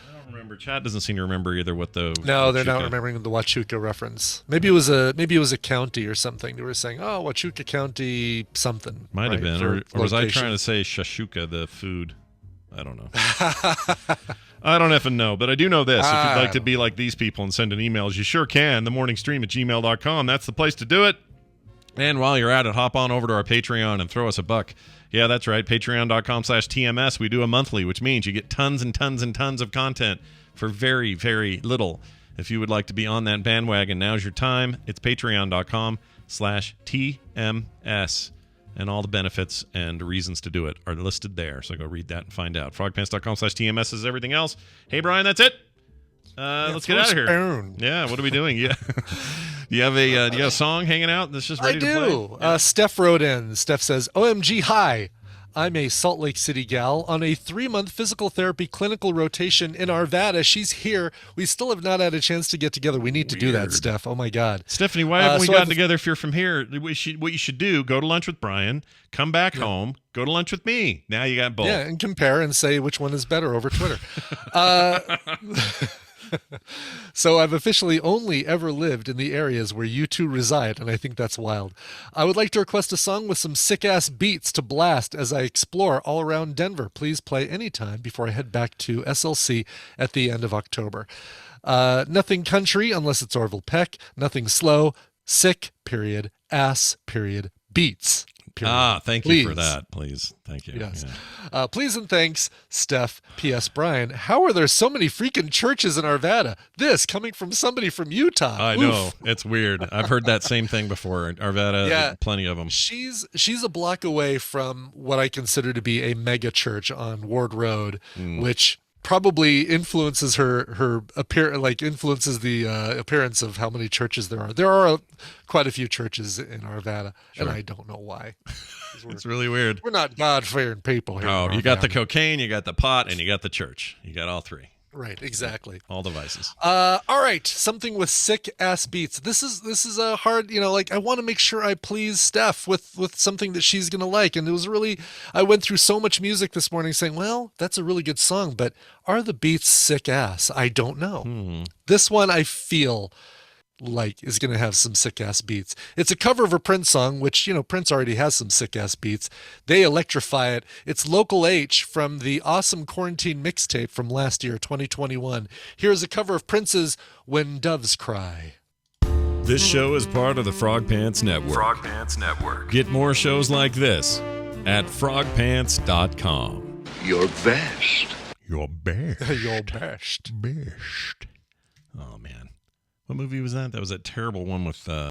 I don't remember. Chat doesn't seem to remember either what the... No, they're not remembering the Huachuca reference. Maybe it was a county or something. They were saying, oh, Huachuca County something. Might have been. Or was I trying to say shashuka, the food? I don't know. I don't effing know, but I do know this. If you'd like to be like these people and send an email, you sure can. themorningstream@gmail.com. That's the place to do it. And while you're at it, hop on over to our Patreon and throw us a buck. Yeah, that's right. Patreon.com/TMS. We do a monthly, which means you get tons and tons and tons of content for very, very little. If you would like to be on that bandwagon, now's your time. It's patreon.com/TMS. And all the benefits and reasons to do it are listed there. So go read that and find out. Frogpants.com/TMS is everything else. Hey, Brian, that's it. Let's get out of here. Yeah, what are we doing? Yeah. Do you have a song hanging out that's just ready to play? I do. Yeah. Steph wrote in. Steph says, OMG, hi. I'm a Salt Lake City gal on a 3-month physical therapy clinical rotation in Arvada. She's here. We still have not had a chance to get together. We need to do that, Steph. Oh, my God. Stephanie, why haven't we gotten together if you're from here? What you should do, go to lunch with Brian, come back home, go to lunch with me. Now you got both. Yeah, and compare and say which one is better over Twitter. So I've officially only ever lived in the areas where you two reside, and I think that's wild. I would like to request a song with some sick-ass beats to blast as I explore all around Denver. Please play anytime before I head back to SLC at the end of October. Nothing country unless it's Orville Peck. Nothing slow. Sick, period. Ass, period. Beats. Period. Thank you for that. Please. Thank you. Yes. Yeah. Please and thanks, Steph. P.S. Brian, how are there so many freaking churches in Arvada? This coming from somebody from Utah. I know. It's weird. I've heard that same thing before. Arvada, plenty of them. She's a block away from what I consider to be a mega church on Ward Road, which probably influences influences the appearance of how many churches there are. There are quite a few churches in Arvada, and I don't know why. It's really weird. We're not God-fearing people here. Oh, you got the cocaine, you got the pot, and you got the church. You got all three. Right, exactly. All the vices. All right, something with sick ass beats. This is a hard, I want to make sure I please Steph with something that she's gonna like. And it was really, I went through so much music this morning saying, well, that's a really good song, but are the beats sick ass? I don't know. This one I feel like is going to have some sick-ass beats. It's a cover of a Prince song, which, Prince already has some sick-ass beats. They electrify it. It's Local H from the awesome Quarantine mixtape from last year, 2021. Here's a cover of Prince's When Doves Cry. This show is part of the Frog Pants Network. Frog Pants Network. Get more shows like this at frogpants.com. Your best. Your best. Your best. Best. Oh, man. What movie was that? That was that terrible one with